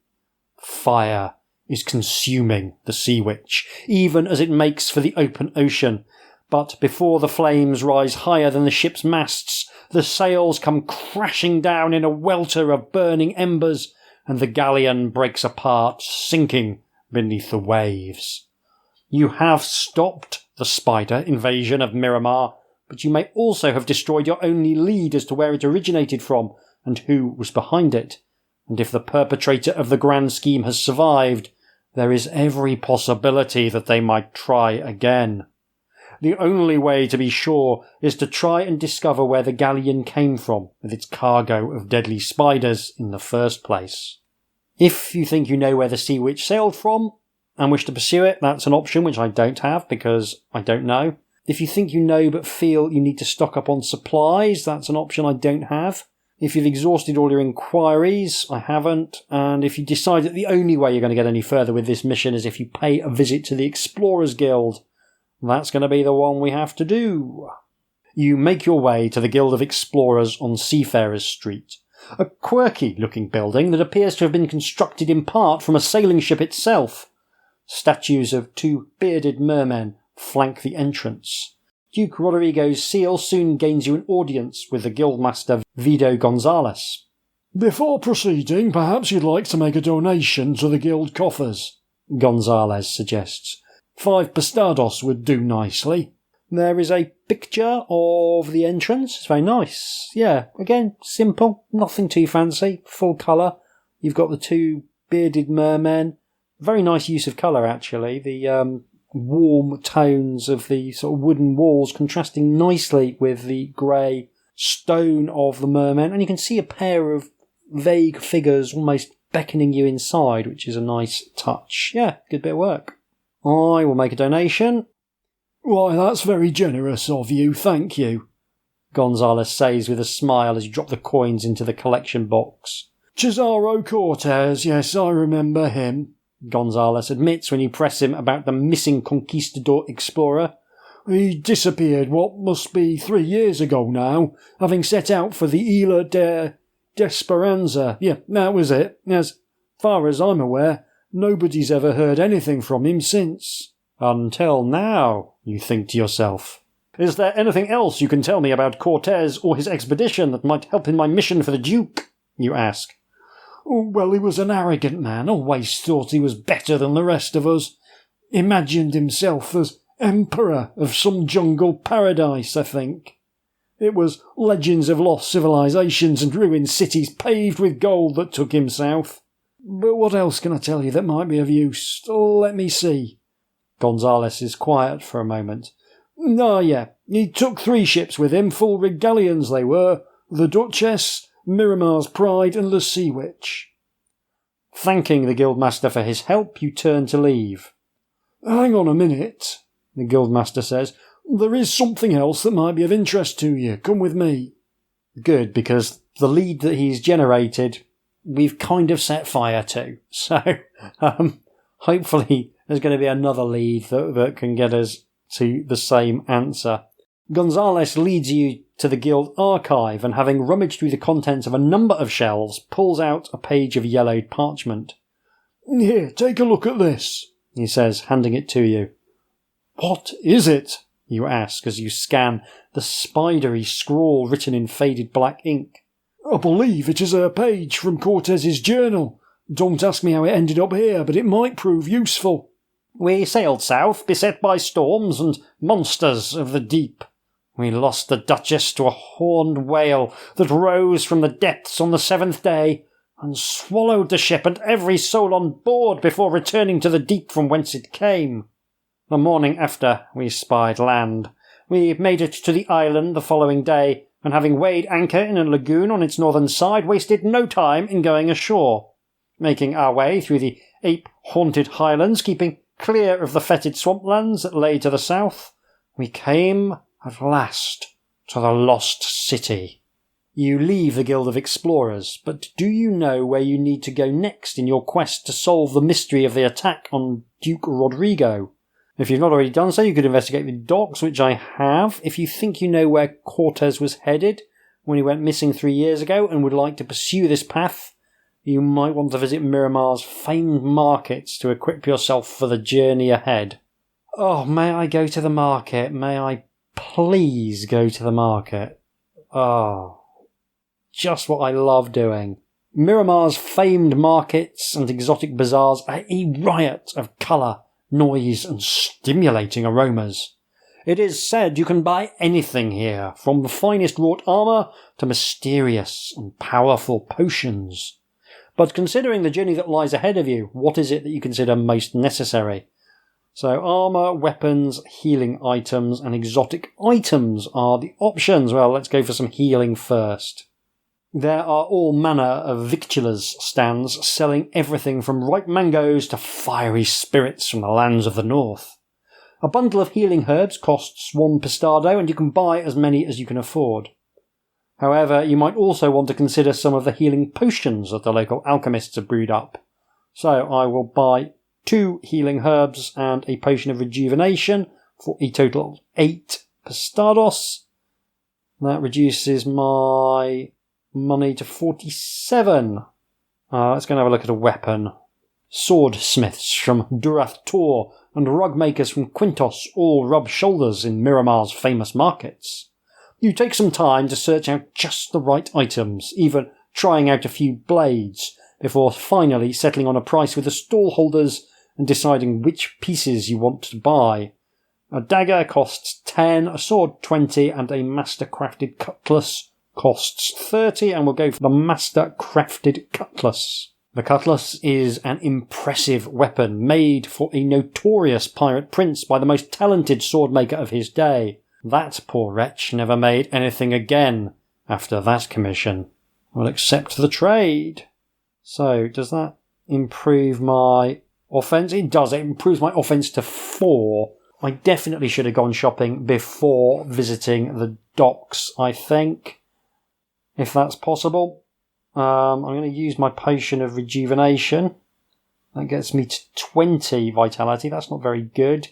Speaker 1: Fire is consuming the Sea Witch, even as it makes for the open ocean. But before the flames rise higher than the ship's masts, the sails come crashing down in a welter of burning embers, and the galleon breaks apart, sinking beneath the waves. You have stopped the spider invasion of Miramar, but you may also have destroyed your only lead as to where it originated from and who was behind it. And if the perpetrator of the grand scheme has survived, there is every possibility that they might try again. The only way to be sure is to try and discover where the galleon came from with its cargo of deadly spiders in the first place. If you think you know where the Sea Witch sailed from and wish to pursue it, that's an option which I don't have because I don't know. If you think you know but feel you need to stock up on supplies, that's an option I don't have. If you've exhausted all your inquiries, I haven't. And if you decide that the only way you're going to get any further with this mission is if you pay a visit to the Explorers Guild, that's going to be the one we have to do. You make your way to the Guild of Explorers on Seafarers Street. A quirky-looking building that appears to have been constructed in part from a sailing ship itself. Statues of 2 bearded mermen flank the entrance. Duke Rodrigo's seal soon gains you an audience with the guildmaster Vido Gonzales.
Speaker 2: Before proceeding, perhaps you'd like to make a donation to the guild coffers, Gonzales suggests. 5 pistados would do nicely.
Speaker 1: There is a picture of the entrance. It's very nice. Yeah, again, simple, nothing too fancy, full colour. You've got the 2 bearded mermen. Very nice use of colour, actually. The warm tones of the sort of wooden walls contrasting nicely with the grey stone of the mermen. And you can see a pair of vague figures almost beckoning you inside, which is a nice touch. Yeah, good bit of work. I will make a donation.
Speaker 2: Why, that's very generous of you, thank you,
Speaker 1: Gonzales says with a smile as you drop the coins into the collection box.
Speaker 2: Cesaro Cortez, yes, I remember him,
Speaker 1: Gonzales admits when you press him about the missing conquistador explorer.
Speaker 2: He disappeared what must be 3 years ago now, having set out for the Isla de Esperanza. Yeah, that was it. As far as I'm aware, nobody's ever heard anything from him since.
Speaker 1: Until now, you think to yourself. Is there anything else you can tell me about Cortez or his expedition that might help in my mission for the Duke? You ask.
Speaker 2: Well, he was an arrogant man, always thought he was better than the rest of us. Imagined himself as emperor of some jungle paradise, I think. It was legends of lost civilizations and ruined cities paved with gold that took him south. But what else can I tell you that might be of use? Let me see.
Speaker 1: Gonzales is quiet for a moment.
Speaker 2: Yeah, he took 3 ships with him, full-rigged galleons they were, the Duchess, Miramar's Pride and the Sea Witch.
Speaker 1: Thanking the guildmaster for his help, you turn to leave.
Speaker 2: Hang on a minute, the guildmaster says. There is something else that might be of interest to you. Come with me.
Speaker 1: Good, because the lead that he's generated, we've kind of set fire to. So, hopefully there's going to be another lead that can get us to the same answer. Gonzales leads you to the guild archive and, having rummaged through the contents of a number of shelves, pulls out a page of yellowed parchment.
Speaker 2: Here, take a look at this,
Speaker 1: he says, handing it to you.
Speaker 2: What is it?
Speaker 1: You ask as you scan the spidery scrawl written in faded black ink.
Speaker 2: I believe it is a page from Cortez's journal. Don't ask me how it ended up here, but it might prove useful.
Speaker 1: We sailed south, beset by storms and monsters of the deep. We lost the Duchess to a horned whale that rose from the depths on the 7th day and swallowed the ship and every soul on board before returning to the deep from whence it came. The morning after, we spied land. We made it to the island the following day, and having weighed anchor in a lagoon on its northern side, wasted no time in going ashore. Making our way through the ape-haunted highlands, keeping clear of the fetid swamplands that lay to the south, we came at last to the lost city. You leave the Guild of Explorers, but do you know where you need to go next in your quest to solve the mystery of the attack on Duke Rodrigo? If you've not already done so, you could investigate the docks, which I have. If you think you know where Cortez was headed when he went missing 3 years ago and would like to pursue this path, you might want to visit Miramar's famed markets to equip yourself for the journey ahead. Oh, may I go to the market? May I please go to the market? Oh, just what I love doing. Miramar's famed markets and exotic bazaars are a riot of colour, noise and stimulating aromas. It is said you can buy anything here, from the finest wrought armour to mysterious and powerful potions. But considering the journey that lies ahead of you, what is it that you consider most necessary? So armour, weapons, healing items and exotic items are the options. Well, let's go for some healing first. There are all manner of victualers stands selling everything from ripe mangoes to fiery spirits from the lands of the north. A bundle of healing herbs costs 1 pistado and you can buy as many as you can afford. However, you might also want to consider some of the healing potions that the local alchemists have brewed up. So I will buy 2 healing herbs and a potion of rejuvenation for a total of 8 pistados. That reduces my money to 47. Let's go and have a look at a weapon. Swordsmiths from Durath Tor and rug makers from Quintos all rub shoulders in Miramar's famous markets. You take some time to search out just the right items, even trying out a few blades, before finally settling on a price with the stallholders and deciding which pieces you want to buy. A dagger costs 10, a sword 20, and a master-crafted cutlass costs 30, and we'll go for the master-crafted cutlass. The cutlass is an impressive weapon made for a notorious pirate prince by the most talented swordmaker of his day. That poor wretch never made anything again after that commission. I'll accept the trade. So, does that improve my offence? It does. It improves my offence to 4. I definitely should have gone shopping before visiting the docks, I think, if that's possible. I'm going to use my potion of rejuvenation. That gets me to 20 vitality. That's not very good.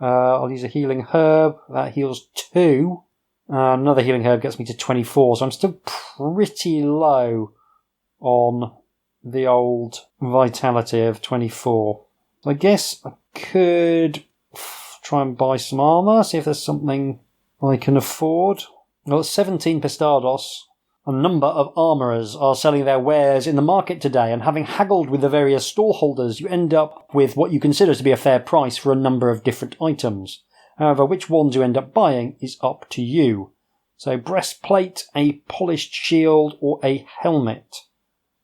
Speaker 1: I'll use a healing herb. That heals 2. Another healing herb gets me to 24. So I'm still pretty low on the old vitality of 24. So I guess I could try and buy some armour, see if there's something I can afford. Well, 17 Pestardos. A number of armourers are selling their wares in the market today, and having haggled with the various stallholders, you end up with what you consider to be a fair price for a number of different items. However, which ones you end up buying is up to you. So, breastplate, a polished shield, or a helmet.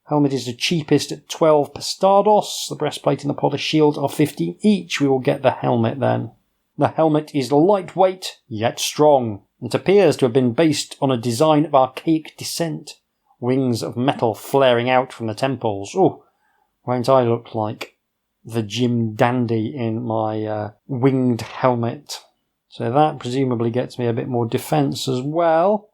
Speaker 1: Helmet is the cheapest at 12 Pestardos. The breastplate and the polished shield are 15 each. We will get the helmet then. The helmet is lightweight, yet strong. It appears to have been based on a design of archaic descent. Wings of metal flaring out from the temples. Oh, won't I look like the Jim Dandy in my winged helmet? So that presumably gets me a bit more defence as well.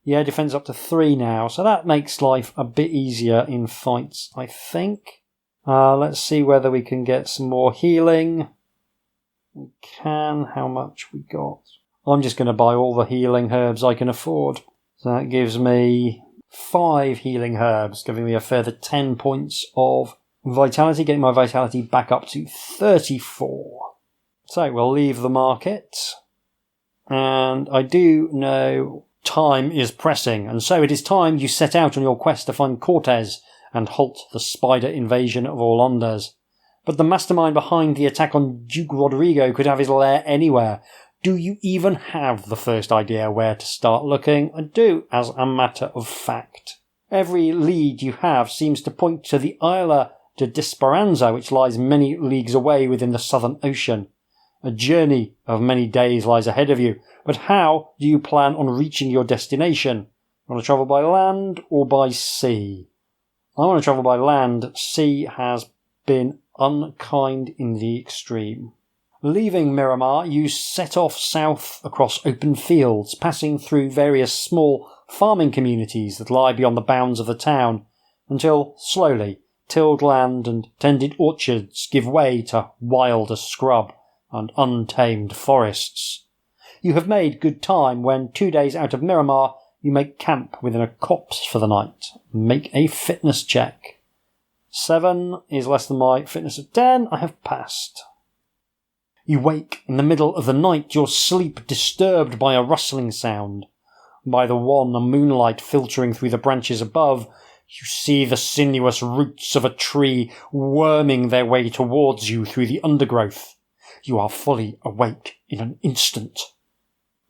Speaker 1: Yeah, defence up to 3 now. So that makes life a bit easier in fights, I think. Let's see whether we can get some more healing. We can. How much we got? I'm just going to buy all the healing herbs I can afford. So that gives me 5 healing herbs, giving me a further 10 points of vitality, getting my vitality back up to 34. So we'll leave the market. And I do know time is pressing, and so it is time you set out on your quest to find Cortez and halt the spider invasion of Orlandes. But the mastermind behind the attack on Duke Rodrigo could have his lair anywhere. Do you even have the first idea where to start looking? I do, as a matter of fact. Every lead you have seems to point to the Isla de Desperanza, which lies many leagues away within the Southern Ocean. A journey of many days lies ahead of you, but how do you plan on reaching your destination? You want to travel by land or by sea? I want to travel by land. Sea has been unkind in the extreme. Leaving Miramar, you set off south across open fields, passing through various small farming communities that lie beyond the bounds of the town, until, slowly, tilled land and tended orchards give way to wilder scrub and untamed forests. You have made good time when, 2 days out of Miramar, you make camp within a copse for the night. Make a fitness check. 7 is less than my fitness of 10. I have passed. You wake in the middle of the night, your sleep disturbed by a rustling sound. By the wan moonlight filtering through the branches above, you see the sinuous roots of a tree worming their way towards you through the undergrowth. You are fully awake in an instant.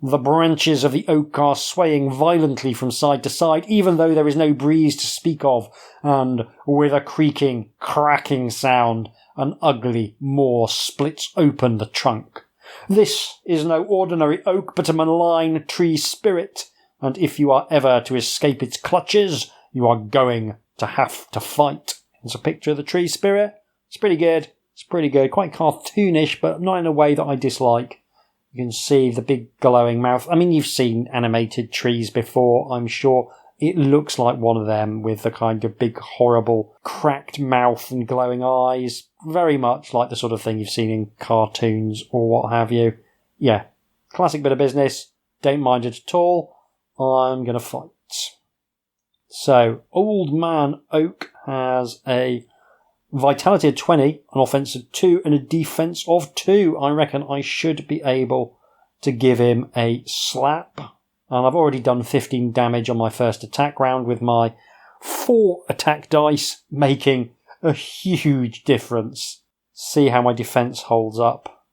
Speaker 1: The branches of the oak are swaying violently from side to side, even though there is no breeze to speak of, and with a creaking, cracking sound, an ugly maw splits open the trunk. This is no ordinary oak, but a malign tree spirit, and if you are ever to escape its clutches, you are going to have to fight. There's a picture of the tree spirit. It's pretty good. It's pretty good. Quite cartoonish, but not in a way that I dislike. You can see the big glowing mouth. I mean, you've seen animated trees before, I'm sure. It looks like one of them with the kind of big, horrible, cracked mouth and glowing eyes. Very much like the sort of thing you've seen in cartoons or what have you. Yeah, classic bit of business. Don't mind it at all. I'm going to fight. So, Old Man Oak has a vitality of 20, an offense of 2, and a defense of 2. I reckon I should be able to give him a slap. And I've already done 15 damage on my first attack round with my 4 attack dice, making a huge difference. See how my defense holds up.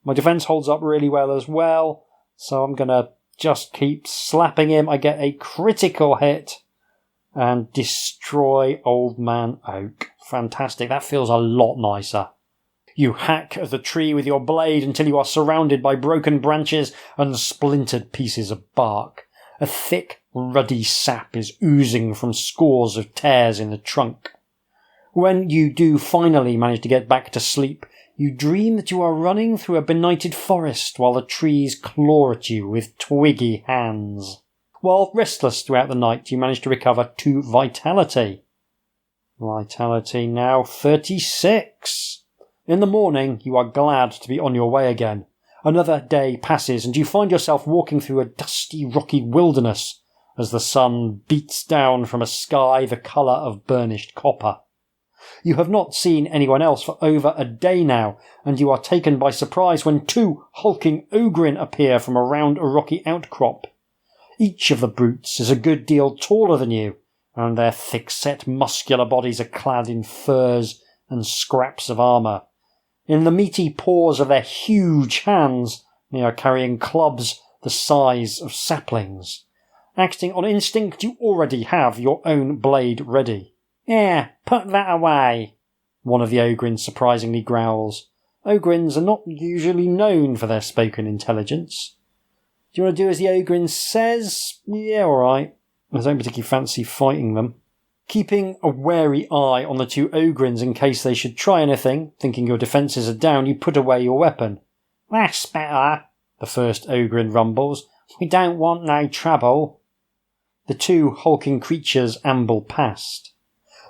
Speaker 1: My defense holds up really well as well, so I'm going to just keep slapping him. I get a critical hit and destroy Old Man Oak. Fantastic. That feels a lot nicer. You hack at the tree with your blade until you are surrounded by broken branches and splintered pieces of bark. A thick, ruddy sap is oozing from scores of tears in the trunk. When you do finally manage to get back to sleep, you dream that you are running through a benighted forest while the trees claw at you with twiggy hands. While restless throughout the night, you manage to recover 2 vitality. Vitality now 36. In the morning, you are glad to be on your way again. Another day passes and you find yourself walking through a dusty, rocky wilderness as the sun beats down from a sky the colour of burnished copper. You have not seen anyone else for over a day now, and you are taken by surprise when 2 hulking ogrin appear from around a rocky outcrop. Each of the brutes is a good deal taller than you, and their thick-set muscular bodies are clad in furs and scraps of armour. In the meaty paws of their huge hands, they are carrying clubs the size of saplings. Acting on instinct, you already have your own blade ready. "Yeah, put that away," one of the ogrins surprisingly growls. Ogrins are not usually known for their spoken intelligence. Do you want to do as the ogrin says? Yeah, alright. I don't particularly fancy fighting them. Keeping a wary eye on the 2 ogrins in case they should try anything, thinking your defences are down, you put away your weapon. "That's better," the first ogrin rumbles. "We don't want no trouble." The 2 hulking creatures amble past.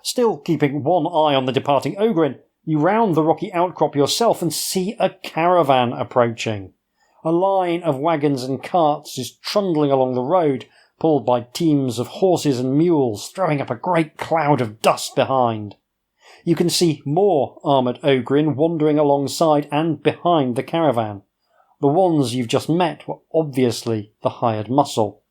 Speaker 1: Still keeping one eye on the departing ogrin, you round the rocky outcrop yourself and see a caravan approaching. A line of wagons and carts is trundling along the road, pulled by teams of horses and mules, throwing up a great cloud of dust behind. You can see more armoured ogrin wandering alongside and behind the caravan. The ones you've just met were obviously the hired muscle.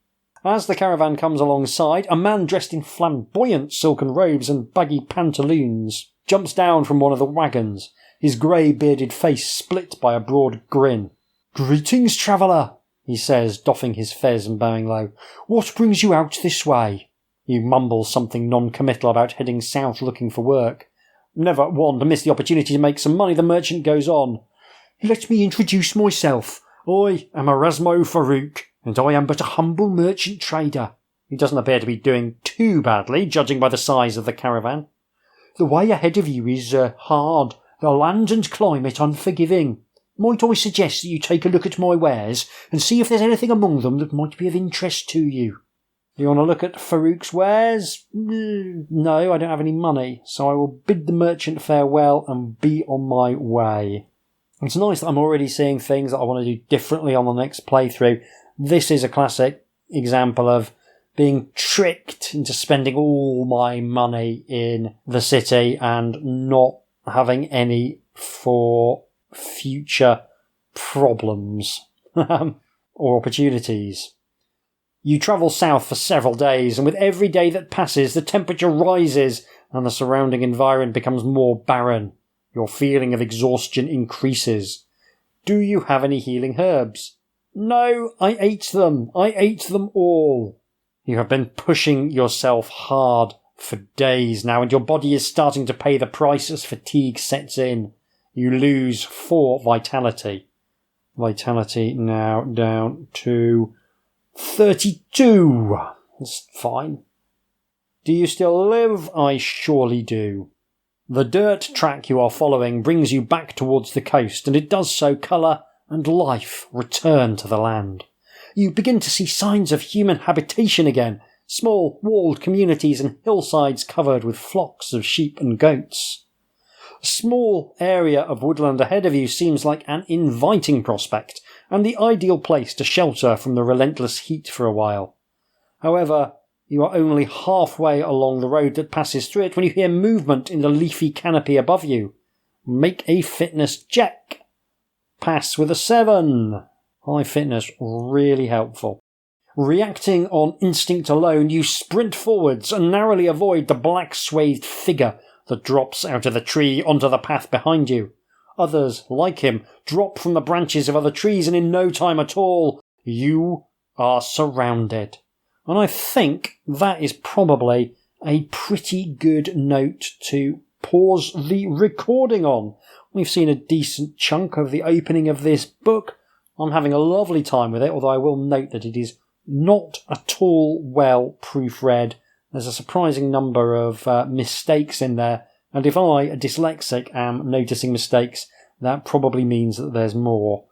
Speaker 1: As the caravan comes alongside, a man dressed in flamboyant silken robes and baggy pantaloons jumps down from one of the wagons, his grey bearded face split by a broad grin. "Greetings, traveller," he says, doffing his fez and bowing low. "What brings you out this way?" You mumble something non-committal about heading south looking for work. Never one to miss the opportunity to make some money, the merchant goes on. "Let me introduce myself. I am Erasmo Farouk, and I am but a humble merchant trader." He doesn't appear to be doing too badly, judging by the size of the caravan. "The way ahead of you is hard, the land and climate unforgiving. Might I suggest that you take a look at my wares and see if there's anything among them that might be of interest to you?" "You want to look at Farouk's wares?" "No, I don't have any money, so I will bid the merchant farewell and be on my way." It's nice that I'm already seeing things that I want to do differently on the next playthrough. This is a classic example of being tricked into spending all my money in the city and not having any for future problems or opportunities. You travel south for several days, and with every day that passes, the temperature rises and the surrounding environment becomes more barren. Your feeling of exhaustion increases. Do you have any healing herbs? "No, I ate them. I ate them all." You have been pushing yourself hard for days now, and your body is starting to pay the price as fatigue sets in. You lose 4 vitality. Vitality now down to 32. That's fine. Do you still live? I surely do. The dirt track you are following brings you back towards the coast, and it does so colour and life return to the land. You begin to see signs of human habitation again, small walled communities and hillsides covered with flocks of sheep and goats. A small area of woodland ahead of you seems like an inviting prospect, and the ideal place to shelter from the relentless heat for a while. However, You are only halfway along the road that passes through it when you hear movement in the leafy canopy above you. Make a fitness check. Pass with a 7. High fitness, really helpful. Reacting on instinct alone, you sprint forwards and narrowly avoid the black swathed figure that drops out of the tree onto the path behind you. Others, like him, drop from the branches of other trees, and in no time at all, you are surrounded. And I think that is probably a pretty good note to pause the recording on. We've seen a decent chunk of the opening of this book. I'm having a lovely time with it, although I will note that it is not at all well proofread. There's a surprising number of mistakes in there, and if I, a dyslexic, am noticing mistakes, that probably means that there's more.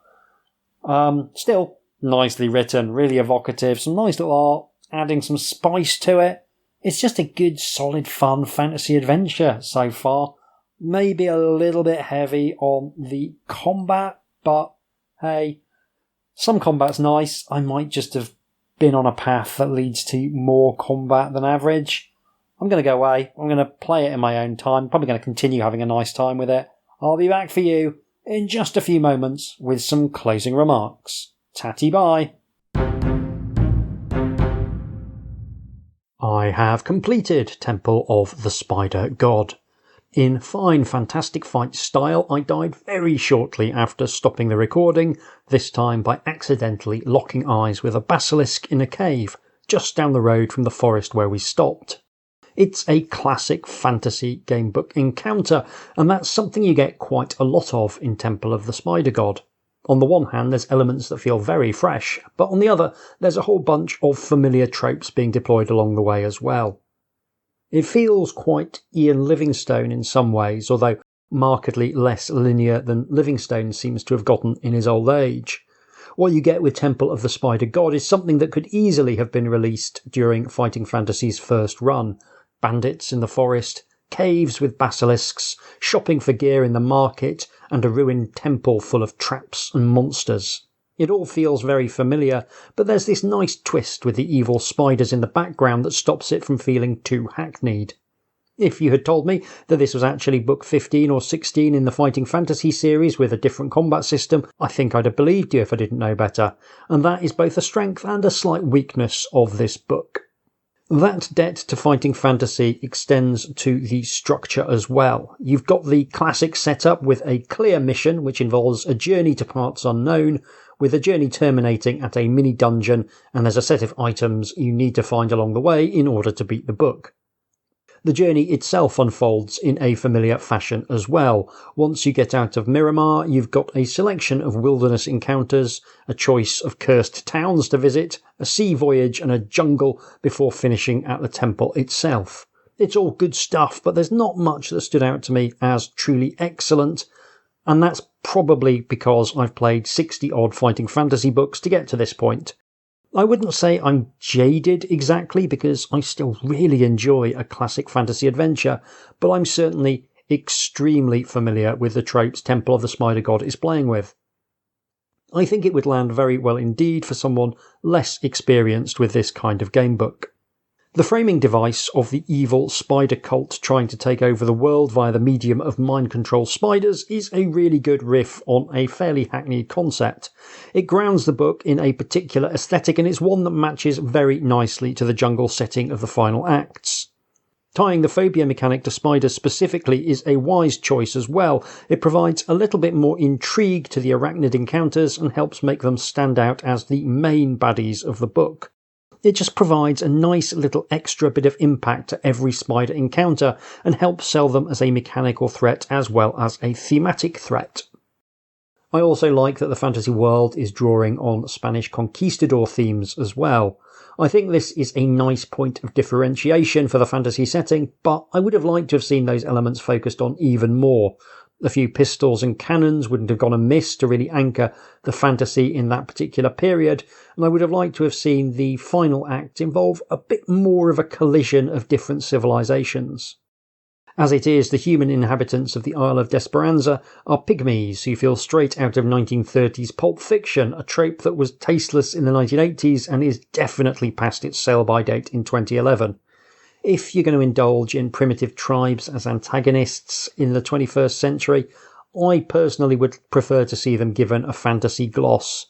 Speaker 1: Still, nicely written, really evocative, some nice little art, adding some spice to it. It's just a good, solid, fun fantasy adventure so far. Maybe a little bit heavy on the combat, but hey, some combat's nice. I might just have been on a path that leads to more combat than average. I'm going to go away. I'm going to play it in my own time. Probably going to continue having a nice time with it. I'll be back for you in just a few moments with some closing remarks. Tatty bye. I have completed Temple of the Spider God. In fine fantastic fight style, I died very shortly after stopping the recording, this time by accidentally locking eyes with a basilisk in a cave, just down the road from the forest where we stopped. It's a classic fantasy gamebook encounter, and that's something you get quite a lot of in Temple of the Spider God. On the one hand, there's elements that feel very fresh, but on the other, there's a whole bunch of familiar tropes being deployed along the way as well. It feels quite Ian Livingstone in some ways, although markedly less linear than Livingstone seems to have gotten in his old age. What you get with Temple of the Spider God is something that could easily have been released during Fighting Fantasy's first run. Bandits in the forest, caves with basilisks, shopping for gear in the market, and a ruined temple full of traps and monsters. It all feels very familiar, but there's this nice twist with the evil spiders in the background that stops it from feeling too hackneyed. If you had told me that this was actually book 15 or 16 in the Fighting Fantasy series with a different combat system, I think I'd have believed you if I didn't know better, and that is both a strength and a slight weakness of this book. That debt to Fighting Fantasy extends to the structure as well. You've got the classic setup with a clear mission which involves a journey to parts unknown, with the journey terminating at a mini dungeon, and there's a set of items you need to find along the way in order to beat the book. The journey itself unfolds in a familiar fashion as well. Once you get out of Miramar, you've got a selection of wilderness encounters, a choice of cursed towns to visit, a sea voyage and a jungle before finishing at the temple itself. It's all good stuff, but there's not much that stood out to me as truly excellent, and that's probably because I've played 60-odd Fighting Fantasy books to get to this point. I wouldn't say I'm jaded exactly, because I still really enjoy a classic fantasy adventure, but I'm certainly extremely familiar with the tropes Temple of the Spider God is playing with. I think it would land very well indeed for someone less experienced with this kind of gamebook. The framing device of the evil spider cult trying to take over the world via the medium of mind control spiders is a really good riff on a fairly hackneyed concept. It grounds the book in a particular aesthetic, and it's one that matches very nicely to the jungle setting of the final acts. Tying the phobia mechanic to spiders specifically is a wise choice as well. It provides a little bit more intrigue to the arachnid encounters and helps make them stand out as the main baddies of the book. It just provides a nice little extra bit of impact to every spider encounter and helps sell them as a mechanical threat as well as a thematic threat. I also like that the fantasy world is drawing on Spanish conquistador themes as well. I think this is a nice point of differentiation for the fantasy setting, but I would have liked to have seen those elements focused on even more. A few pistols and cannons wouldn't have gone amiss to really anchor the fantasy in that particular period, and I would have liked to have seen the final act involve a bit more of a collision of different civilizations. As it is, the human inhabitants of the Isle of Desperanza are pygmies who feel straight out of 1930s pulp fiction, a trope that was tasteless in the 1980s and is definitely past its sell-by date in 2011. If you're going to indulge in primitive tribes as antagonists in the 21st century, I personally would prefer to see them given a fantasy gloss.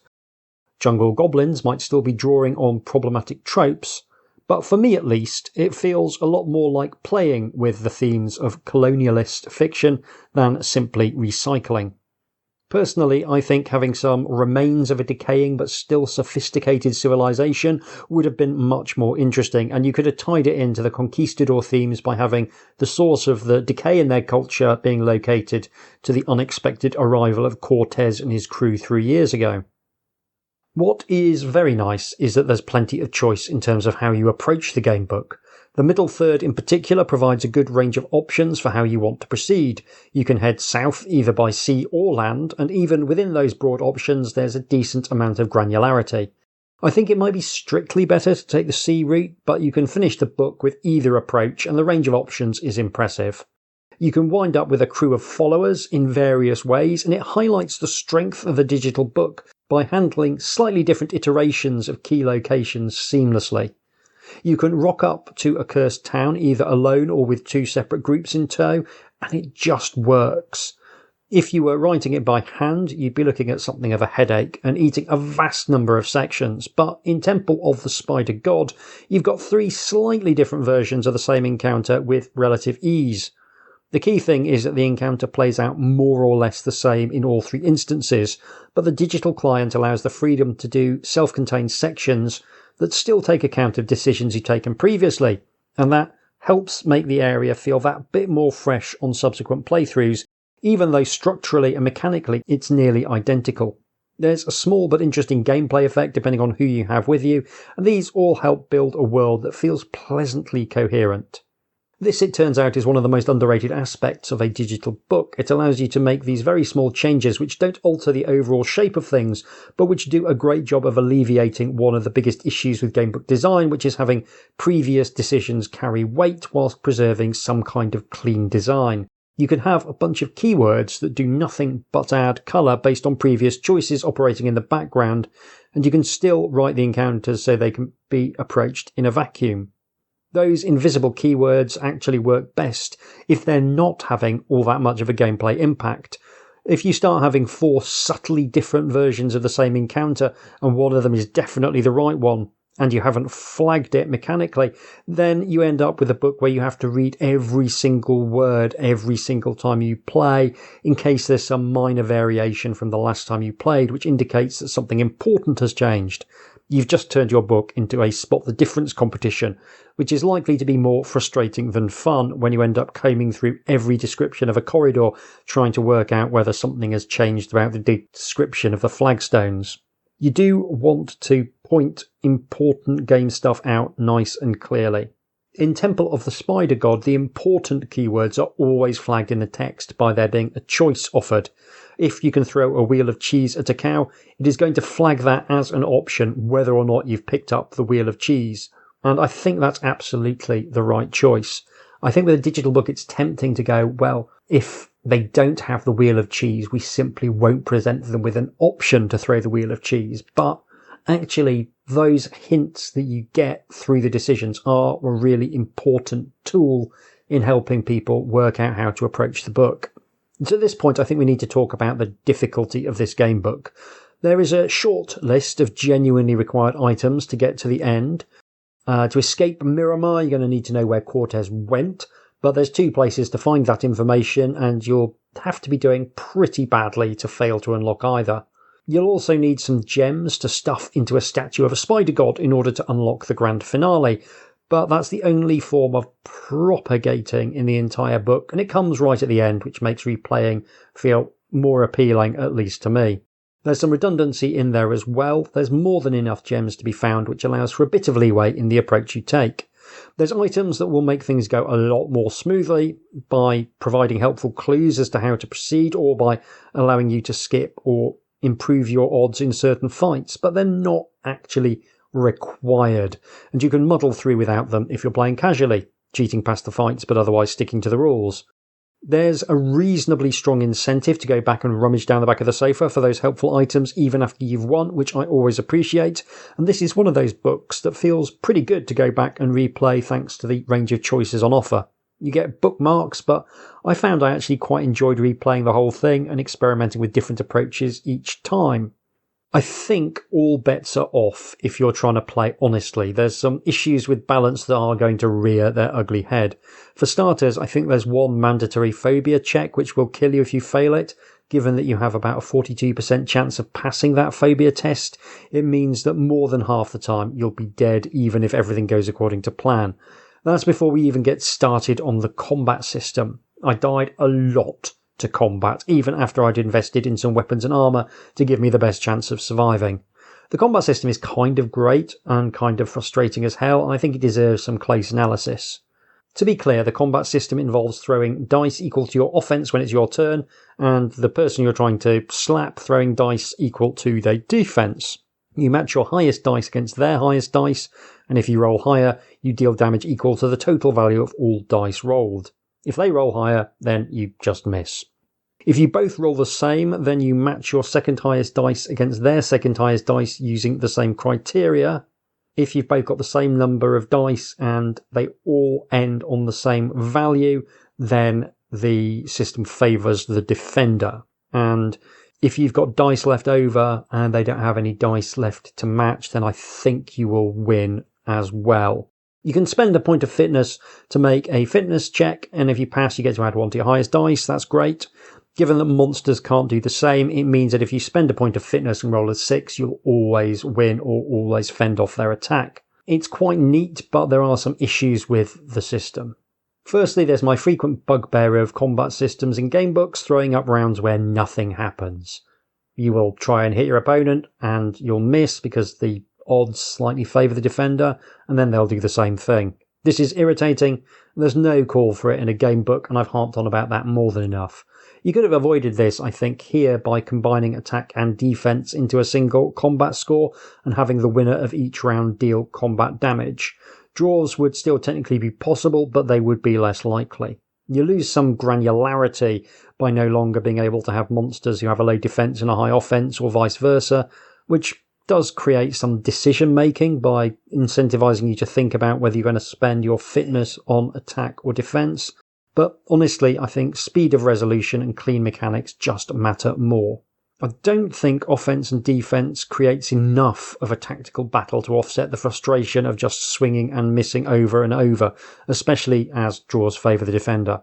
Speaker 1: Jungle goblins might still be drawing on problematic tropes, but for me at least, it feels a lot more like playing with the themes of colonialist fiction than simply recycling. Personally, I think having some remains of a decaying but still sophisticated civilization would have been much more interesting, and you could have tied it into the conquistador themes by having the source of the decay in their culture being located to the unexpected arrival of Cortez and his crew 3 years ago. What is very nice is that there's plenty of choice in terms of how you approach the gamebook. The middle third in particular provides a good range of options for how you want to proceed. You can head south either by sea or land, and even within those broad options there's a decent amount of granularity. I think it might be strictly better to take the sea route, but you can finish the book with either approach and the range of options is impressive. You can wind up with a crew of followers in various ways, and it highlights the strength of the digital book by handling slightly different iterations of key locations seamlessly. You can rock up to a cursed town either alone or with 2 separate groups in tow, and it just works. If you were writing it by hand, you'd be looking at something of a headache and eating a vast number of sections, but in Temple of the Spider God, you've got 3 slightly different versions of the same encounter with relative ease. The key thing is that the encounter plays out more or less the same in all 3 instances, but the digital client allows the freedom to do self-contained sections that still take account of decisions you've taken previously, and that helps make the area feel that bit more fresh on subsequent playthroughs, even though structurally and mechanically it's nearly identical. There's a small but interesting gameplay effect depending on who you have with you, and these all help build a world that feels pleasantly coherent. This, it turns out, is one of the most underrated aspects of a digital book. It allows you to make these very small changes which don't alter the overall shape of things, but which do a great job of alleviating one of the biggest issues with gamebook design, which is having previous decisions carry weight whilst preserving some kind of clean design. You can have a bunch of keywords that do nothing but add colour based on previous choices operating in the background, and you can still write the encounters so they can be approached in a vacuum. Those invisible keywords actually work best if they're not having all that much of a gameplay impact. If you start having 4 subtly different versions of the same encounter and one of them is definitely the right one, and you haven't flagged it mechanically, then you end up with a book where you have to read every single word every single time you play, in case there's some minor variation from the last time you played, which indicates that something important has changed. You've just turned your book into a spot the difference competition, which is likely to be more frustrating than fun when you end up combing through every description of a corridor trying to work out whether something has changed about the description of the flagstones. You do want to point important game stuff out nice and clearly. In Temple of the Spider God, the important keywords are always flagged in the text by there being a choice offered. If you can throw a wheel of cheese at a cow, it is going to flag that as an option whether or not you've picked up the wheel of cheese. And I think that's absolutely the right choice. I think with a digital book it's tempting to go, well, if they don't have the wheel of cheese, we simply won't present them with an option to throw the wheel of cheese. But actually, those hints that you get through the decisions are a really important tool in helping people work out how to approach the book. So at this point, I think we need to talk about the difficulty of this game book. There is a short list of genuinely required items to get to the end. To escape Miramar, you're going to need to know where Cortez went, but there's 2 places to find that information, and you'll have to be doing pretty badly to fail to unlock either. You'll also need some gems to stuff into a statue of a spider god in order to unlock the grand finale, but that's the only form of proper gating in the entire book, and it comes right at the end, which makes replaying feel more appealing, at least to me. There's some redundancy in there as well. There's more than enough gems to be found, which allows for a bit of leeway in the approach you take. There's items that will make things go a lot more smoothly by providing helpful clues as to how to proceed, or by allowing you to skip or improve your odds in certain fights, but they're not actually required, and you can muddle through without them if you're playing casually. cheating past the fights but otherwise sticking to the rules. There's a reasonably strong incentive to go back and rummage down the back of the sofa for those helpful items even after you've won, which I always appreciate, and this is one of those books that feels pretty good to go back and replay thanks to the range of choices on offer. You get bookmarks, but I found I actually quite enjoyed replaying the whole thing and experimenting with different approaches each time. I think all bets are off if you're trying to play honestly. There's some issues with balance that are going to rear their ugly head. For starters, I think there's one mandatory phobia check which will kill you if you fail it. Given that you have about a 42% chance of passing that phobia test, it means that more than half the time you'll be dead even if everything goes according to plan. That's before we even get started on the combat system. I died a lot to combat, even after I'd invested in some weapons and armour to give me the best chance of surviving. The combat system is kind of great and kind of frustrating as hell, and I think it deserves some close analysis. To be clear, the combat system involves throwing dice equal to your offense when it's your turn, and the person you're trying to slap throwing dice equal to their defense. You match your highest dice against their highest dice, and if you roll higher, you deal damage equal to the total value of all dice rolled. If they roll higher, then you just miss. If you both roll the same, then you match your second highest dice against their second highest dice using the same criteria. If you've both got the same number of dice and they all end on the same value, then the system favours the defender. And if you've got dice left over and they don't have any dice left to match, then I think you will win as well. You can spend a point of fitness to make a fitness check, and if you pass, you get to add one to your highest dice. That's great. Given that monsters can't do the same, it means that if you spend a point of fitness and roll a 6, you'll always win or always fend off their attack. It's quite neat, but there are some issues with the system. Firstly, there's my frequent bugbear of combat systems in gamebooks throwing up rounds where nothing happens. You will try and hit your opponent and you'll miss because the odds slightly favour the defender, and then they'll do the same thing. This is irritating. There's no call for it in a gamebook, and I've harped on about that more than enough. You could have avoided this, I think, here by combining attack and defense into a single combat score and having the winner of each round deal combat damage. Draws would still technically be possible, but they would be less likely. You lose some granularity by no longer being able to have monsters who have a low defense and a high offense, or vice versa, which does create some decision making by incentivizing you to think about whether you're going to spend your fitness on attack or defense. But honestly, I think speed of resolution and clean mechanics just matter more. I don't think offense and defense creates enough of a tactical battle to offset the frustration of just swinging and missing over and over, especially as draws favour the defender.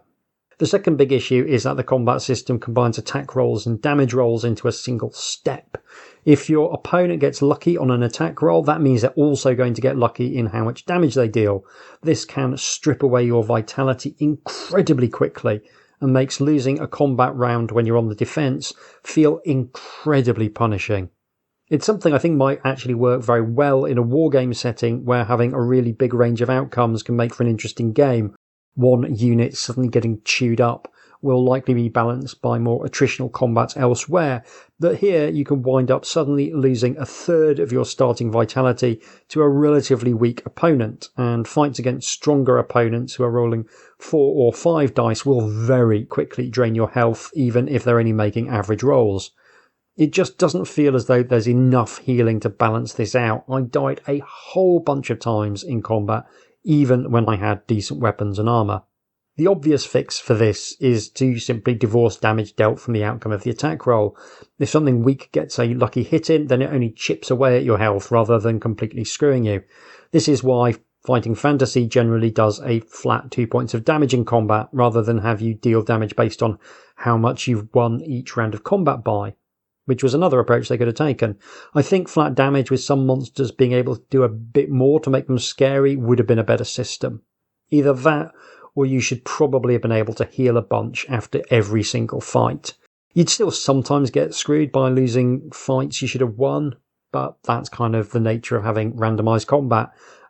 Speaker 1: The second big issue is that the combat system combines attack rolls and damage rolls into a single step. If your opponent gets lucky on an attack roll, that means they're also going to get lucky in how much damage they deal. This can strip away your vitality incredibly quickly and makes losing a combat round when you're on the defense feel incredibly punishing. It's something I think might actually work very well in a wargame setting where having a really big range of outcomes can make for an interesting game. One unit suddenly getting chewed up will likely be balanced by more attritional combats elsewhere, but here you can wind up suddenly losing a third of your starting vitality to a relatively weak opponent, and fights against stronger opponents who are rolling 4 or 5 dice will very quickly drain your health, even if they're only making average rolls. It just doesn't feel as though there's enough healing to balance this out. I died a whole bunch of times in combat, even when I had decent weapons and armour. The obvious fix for this is to simply divorce damage dealt from the outcome of the attack roll. If something weak gets a lucky hit in, then it only chips away at your health rather than completely screwing you. This is why Fighting Fantasy generally does a flat 2 points of damage in combat, rather than have you deal damage based on how much you've won each round of combat by, which was another approach they could have taken. I think flat damage with some monsters being able to do a bit more to make them scary would have been a better system. Either that, or you should probably have been able to heal a bunch after every single fight. You'd still sometimes get screwed by losing fights you should have won, but that's kind of the nature of having randomised combat,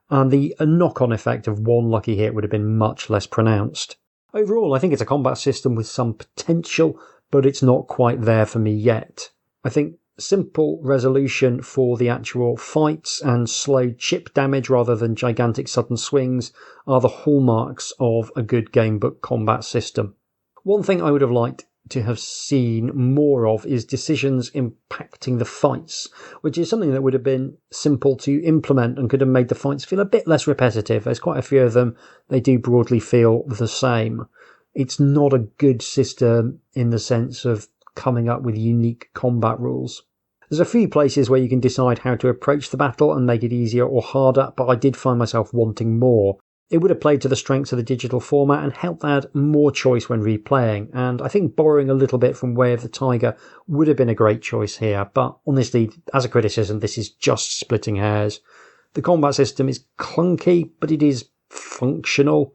Speaker 1: and the knock-on effect of one lucky hit would have been much less pronounced. Overall, I think it's a combat system with some potential, but it's not quite there for me yet. I think simple resolution for the actual fights and slow chip damage rather than gigantic sudden swings are the hallmarks of a good gamebook combat system. One thing I would have liked to have seen more of is decisions impacting the fights, which is something that would have been simple to implement and could have made the fights feel a bit less repetitive. There's quite a few of them. They do broadly feel the same. It's not a good system in the sense of coming up with unique combat rules. There's a few places where you can decide how to approach the battle and make it easier or harder, but I did find myself wanting more. It would have played to the strengths of the digital format and helped add more choice when replaying, and I think borrowing a little bit from Way of the Tiger would have been a great choice here, but honestly, as a criticism, this is just splitting hairs. The combat system is clunky, but it is functional.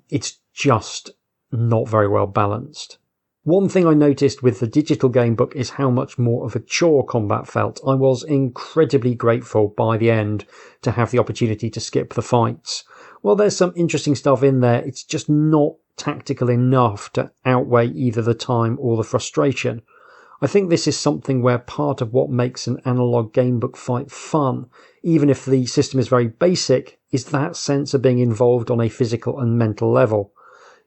Speaker 1: It's just not very well balanced. One thing I noticed with the digital gamebook is how much more of a chore combat felt. I was incredibly grateful by the end to have the opportunity to skip the fights. While there's some interesting stuff in there, it's just not tactical enough to outweigh either the time or the frustration. I think this is something where part of what makes an analog gamebook fight fun, even if the system is very basic, is that sense of being involved on a physical and mental level.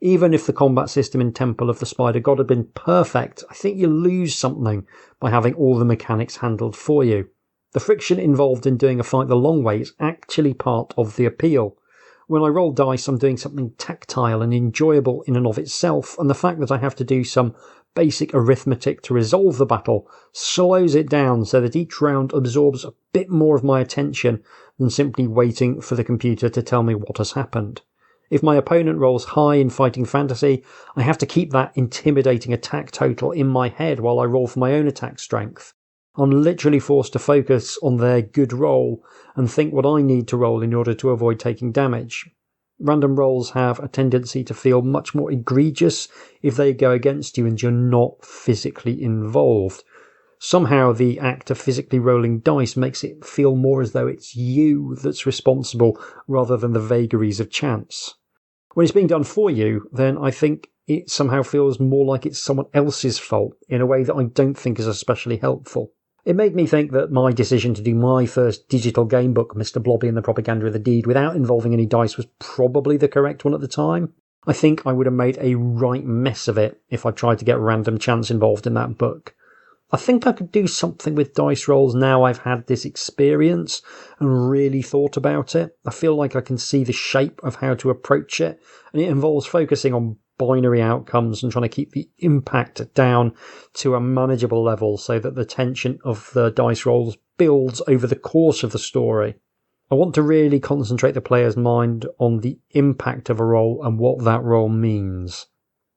Speaker 1: Even if the combat system in Temple of the Spider God had been perfect, I think you lose something by having all the mechanics handled for you. The friction involved in doing a fight the long way is actually part of the appeal. When I roll dice, I'm doing something tactile and enjoyable in and of itself, and the fact that I have to do some basic arithmetic to resolve the battle slows it down so that each round absorbs a bit more of my attention than simply waiting for the computer to tell me what has happened. If my opponent rolls high in Fighting Fantasy, I have to keep that intimidating attack total in my head while I roll for my own attack strength. I'm literally forced to focus on their good roll and think what I need to roll in order to avoid taking damage. Random rolls have a tendency to feel much more egregious if they go against you and you're not physically involved. Somehow the act of physically rolling dice makes it feel more as though it's you that's responsible rather than the vagaries of chance. When it's being done for you, then I think it somehow feels more like it's someone else's fault in a way that I don't think is especially helpful. It made me think that my decision to do my first digital gamebook, Mr. Blobby and the Propaganda of the Deed, without involving any dice was probably the correct one at the time. I think I would have made a right mess of it if I tried to get random chance involved in that book. I think I could do something with dice rolls now I've had this experience and really thought about it. I feel like I can see the shape of how to approach it, and it involves focusing on binary outcomes and trying to keep the impact down to a manageable level so that the tension of the dice rolls builds over the course of the story. I want to really concentrate the player's mind on the impact of a roll and what that roll means.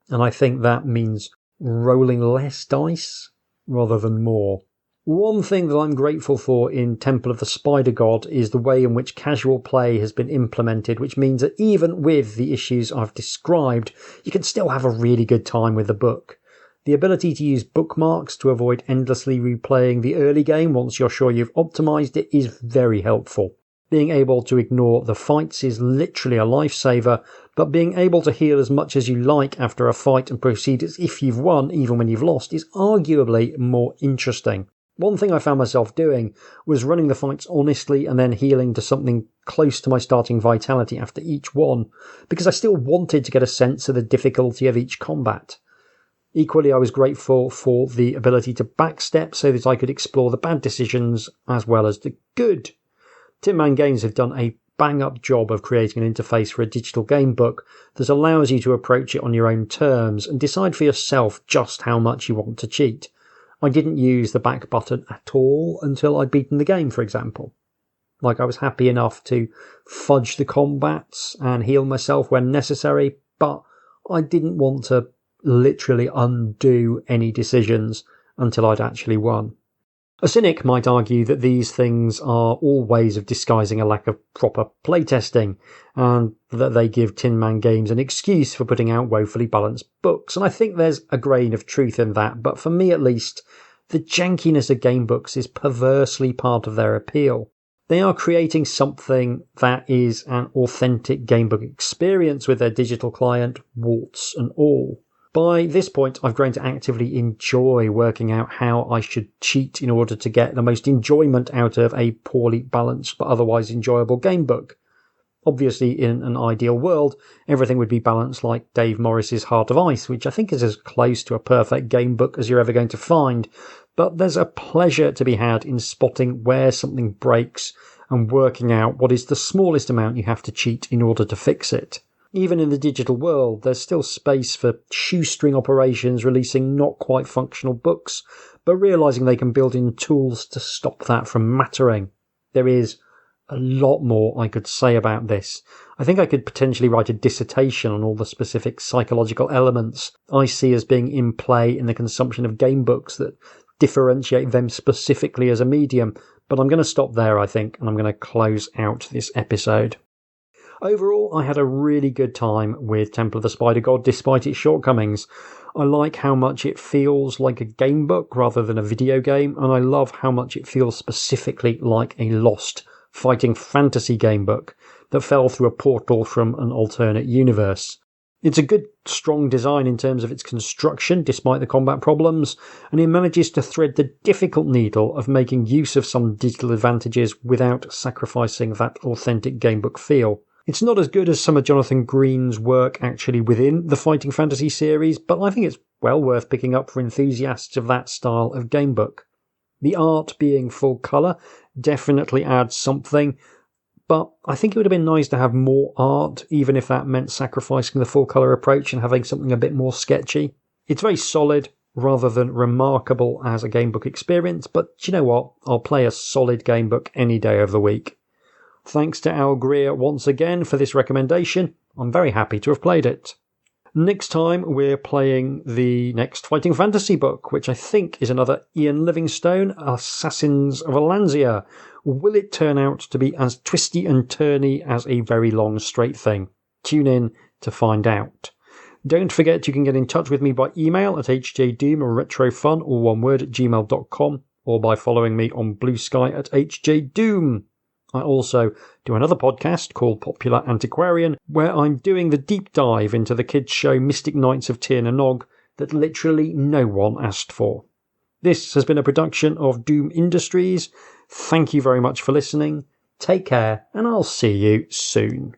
Speaker 1: And I think that means rolling less dice rather than more. One thing that I'm grateful for in Temple of the Spider God is the way in which casual play has been implemented, which means that even with the issues I've described, you can still have a really good time with the book. The ability to use bookmarks to avoid endlessly replaying the early game once you're sure you've optimized it is very helpful. Being able to ignore the fights is literally a lifesaver, but being able to heal as much as you like after a fight and proceed as if you've won even when you've lost is arguably more interesting. One thing I found myself doing was running the fights honestly and then healing to something close to my starting vitality after each one, because I still wanted to get a sense of the difficulty of each combat. Equally, I was grateful for the ability to backstep so that I could explore the bad decisions as well as the good. Tin Man Games have done a bang-up job of creating an interface for a digital game book that allows you to approach it on your own terms and decide for yourself just how much you want to cheat. I didn't use the back button at all until I'd beaten the game, for example. I was happy enough to fudge the combats and heal myself when necessary, but I didn't want to literally undo any decisions until I'd actually won. A cynic might argue that these things are all ways of disguising a lack of proper playtesting, and that they give Tin Man Games an excuse for putting out woefully balanced books, and I think there's a grain of truth in that, but for me at least, the jankiness of game books is perversely part of their appeal. They are creating something that is an authentic gamebook experience with their digital client, warts and all. By this point, I've grown to actively enjoy working out how I should cheat in order to get the most enjoyment out of a poorly balanced but otherwise enjoyable gamebook. Obviously, in an ideal world, everything would be balanced like Dave Morris's Heart of Ice, which I think is as close to a perfect gamebook as you're ever going to find. But there's a pleasure to be had in spotting where something breaks and working out what is the smallest amount you have to cheat in order to fix it. Even in the digital world, there's still space for shoestring operations releasing not quite functional books, but realising they can build in tools to stop that from mattering. There is a lot more I could say about this. I think I could potentially write a dissertation on all the specific psychological elements I see as being in play in the consumption of game books that differentiate them specifically as a medium, but I'm going to stop there, I think, and I'm going to close out this episode. Overall, I had a really good time with Temple of the Spider God despite its shortcomings. I like how much it feels like a game book rather than a video game, and I love how much it feels specifically like a lost fighting fantasy game book that fell through a portal from an alternate universe. It's a good, strong design in terms of its construction, despite the combat problems, and it manages to thread the difficult needle of making use of some digital advantages without sacrificing that authentic gamebook feel. It's not as good as some of Jonathan Green's work actually within the Fighting Fantasy series, but I think it's well worth picking up for enthusiasts of that style of gamebook. The art being full colour definitely adds something, but I think it would have been nice to have more art, even if that meant sacrificing the full colour approach and having something a bit more sketchy. It's very solid, rather than remarkable as a gamebook experience, but do you know what? I'll play a solid gamebook any day of the week. Thanks to Al Greer once again for this recommendation. I'm very happy to have played it. Next time we're playing the next Fighting Fantasy book, which I think is another Ian Livingstone, Assassins of Alanzia. Will it turn out to be as twisty and turny as a very long straight thing? Tune in to find out. Don't forget you can get in touch with me by email at hjdoom or retrofun, all one word, at gmail.com, or by following me on Blue Sky at hjdoom. I also do another podcast called Popular Antiquarian, where I'm doing the deep dive into the kids' show Mystic Knights of Tir na Nog that literally no one asked for. This has been a production of Doom Industries. Thank you very much for listening. Take care, and I'll see you soon.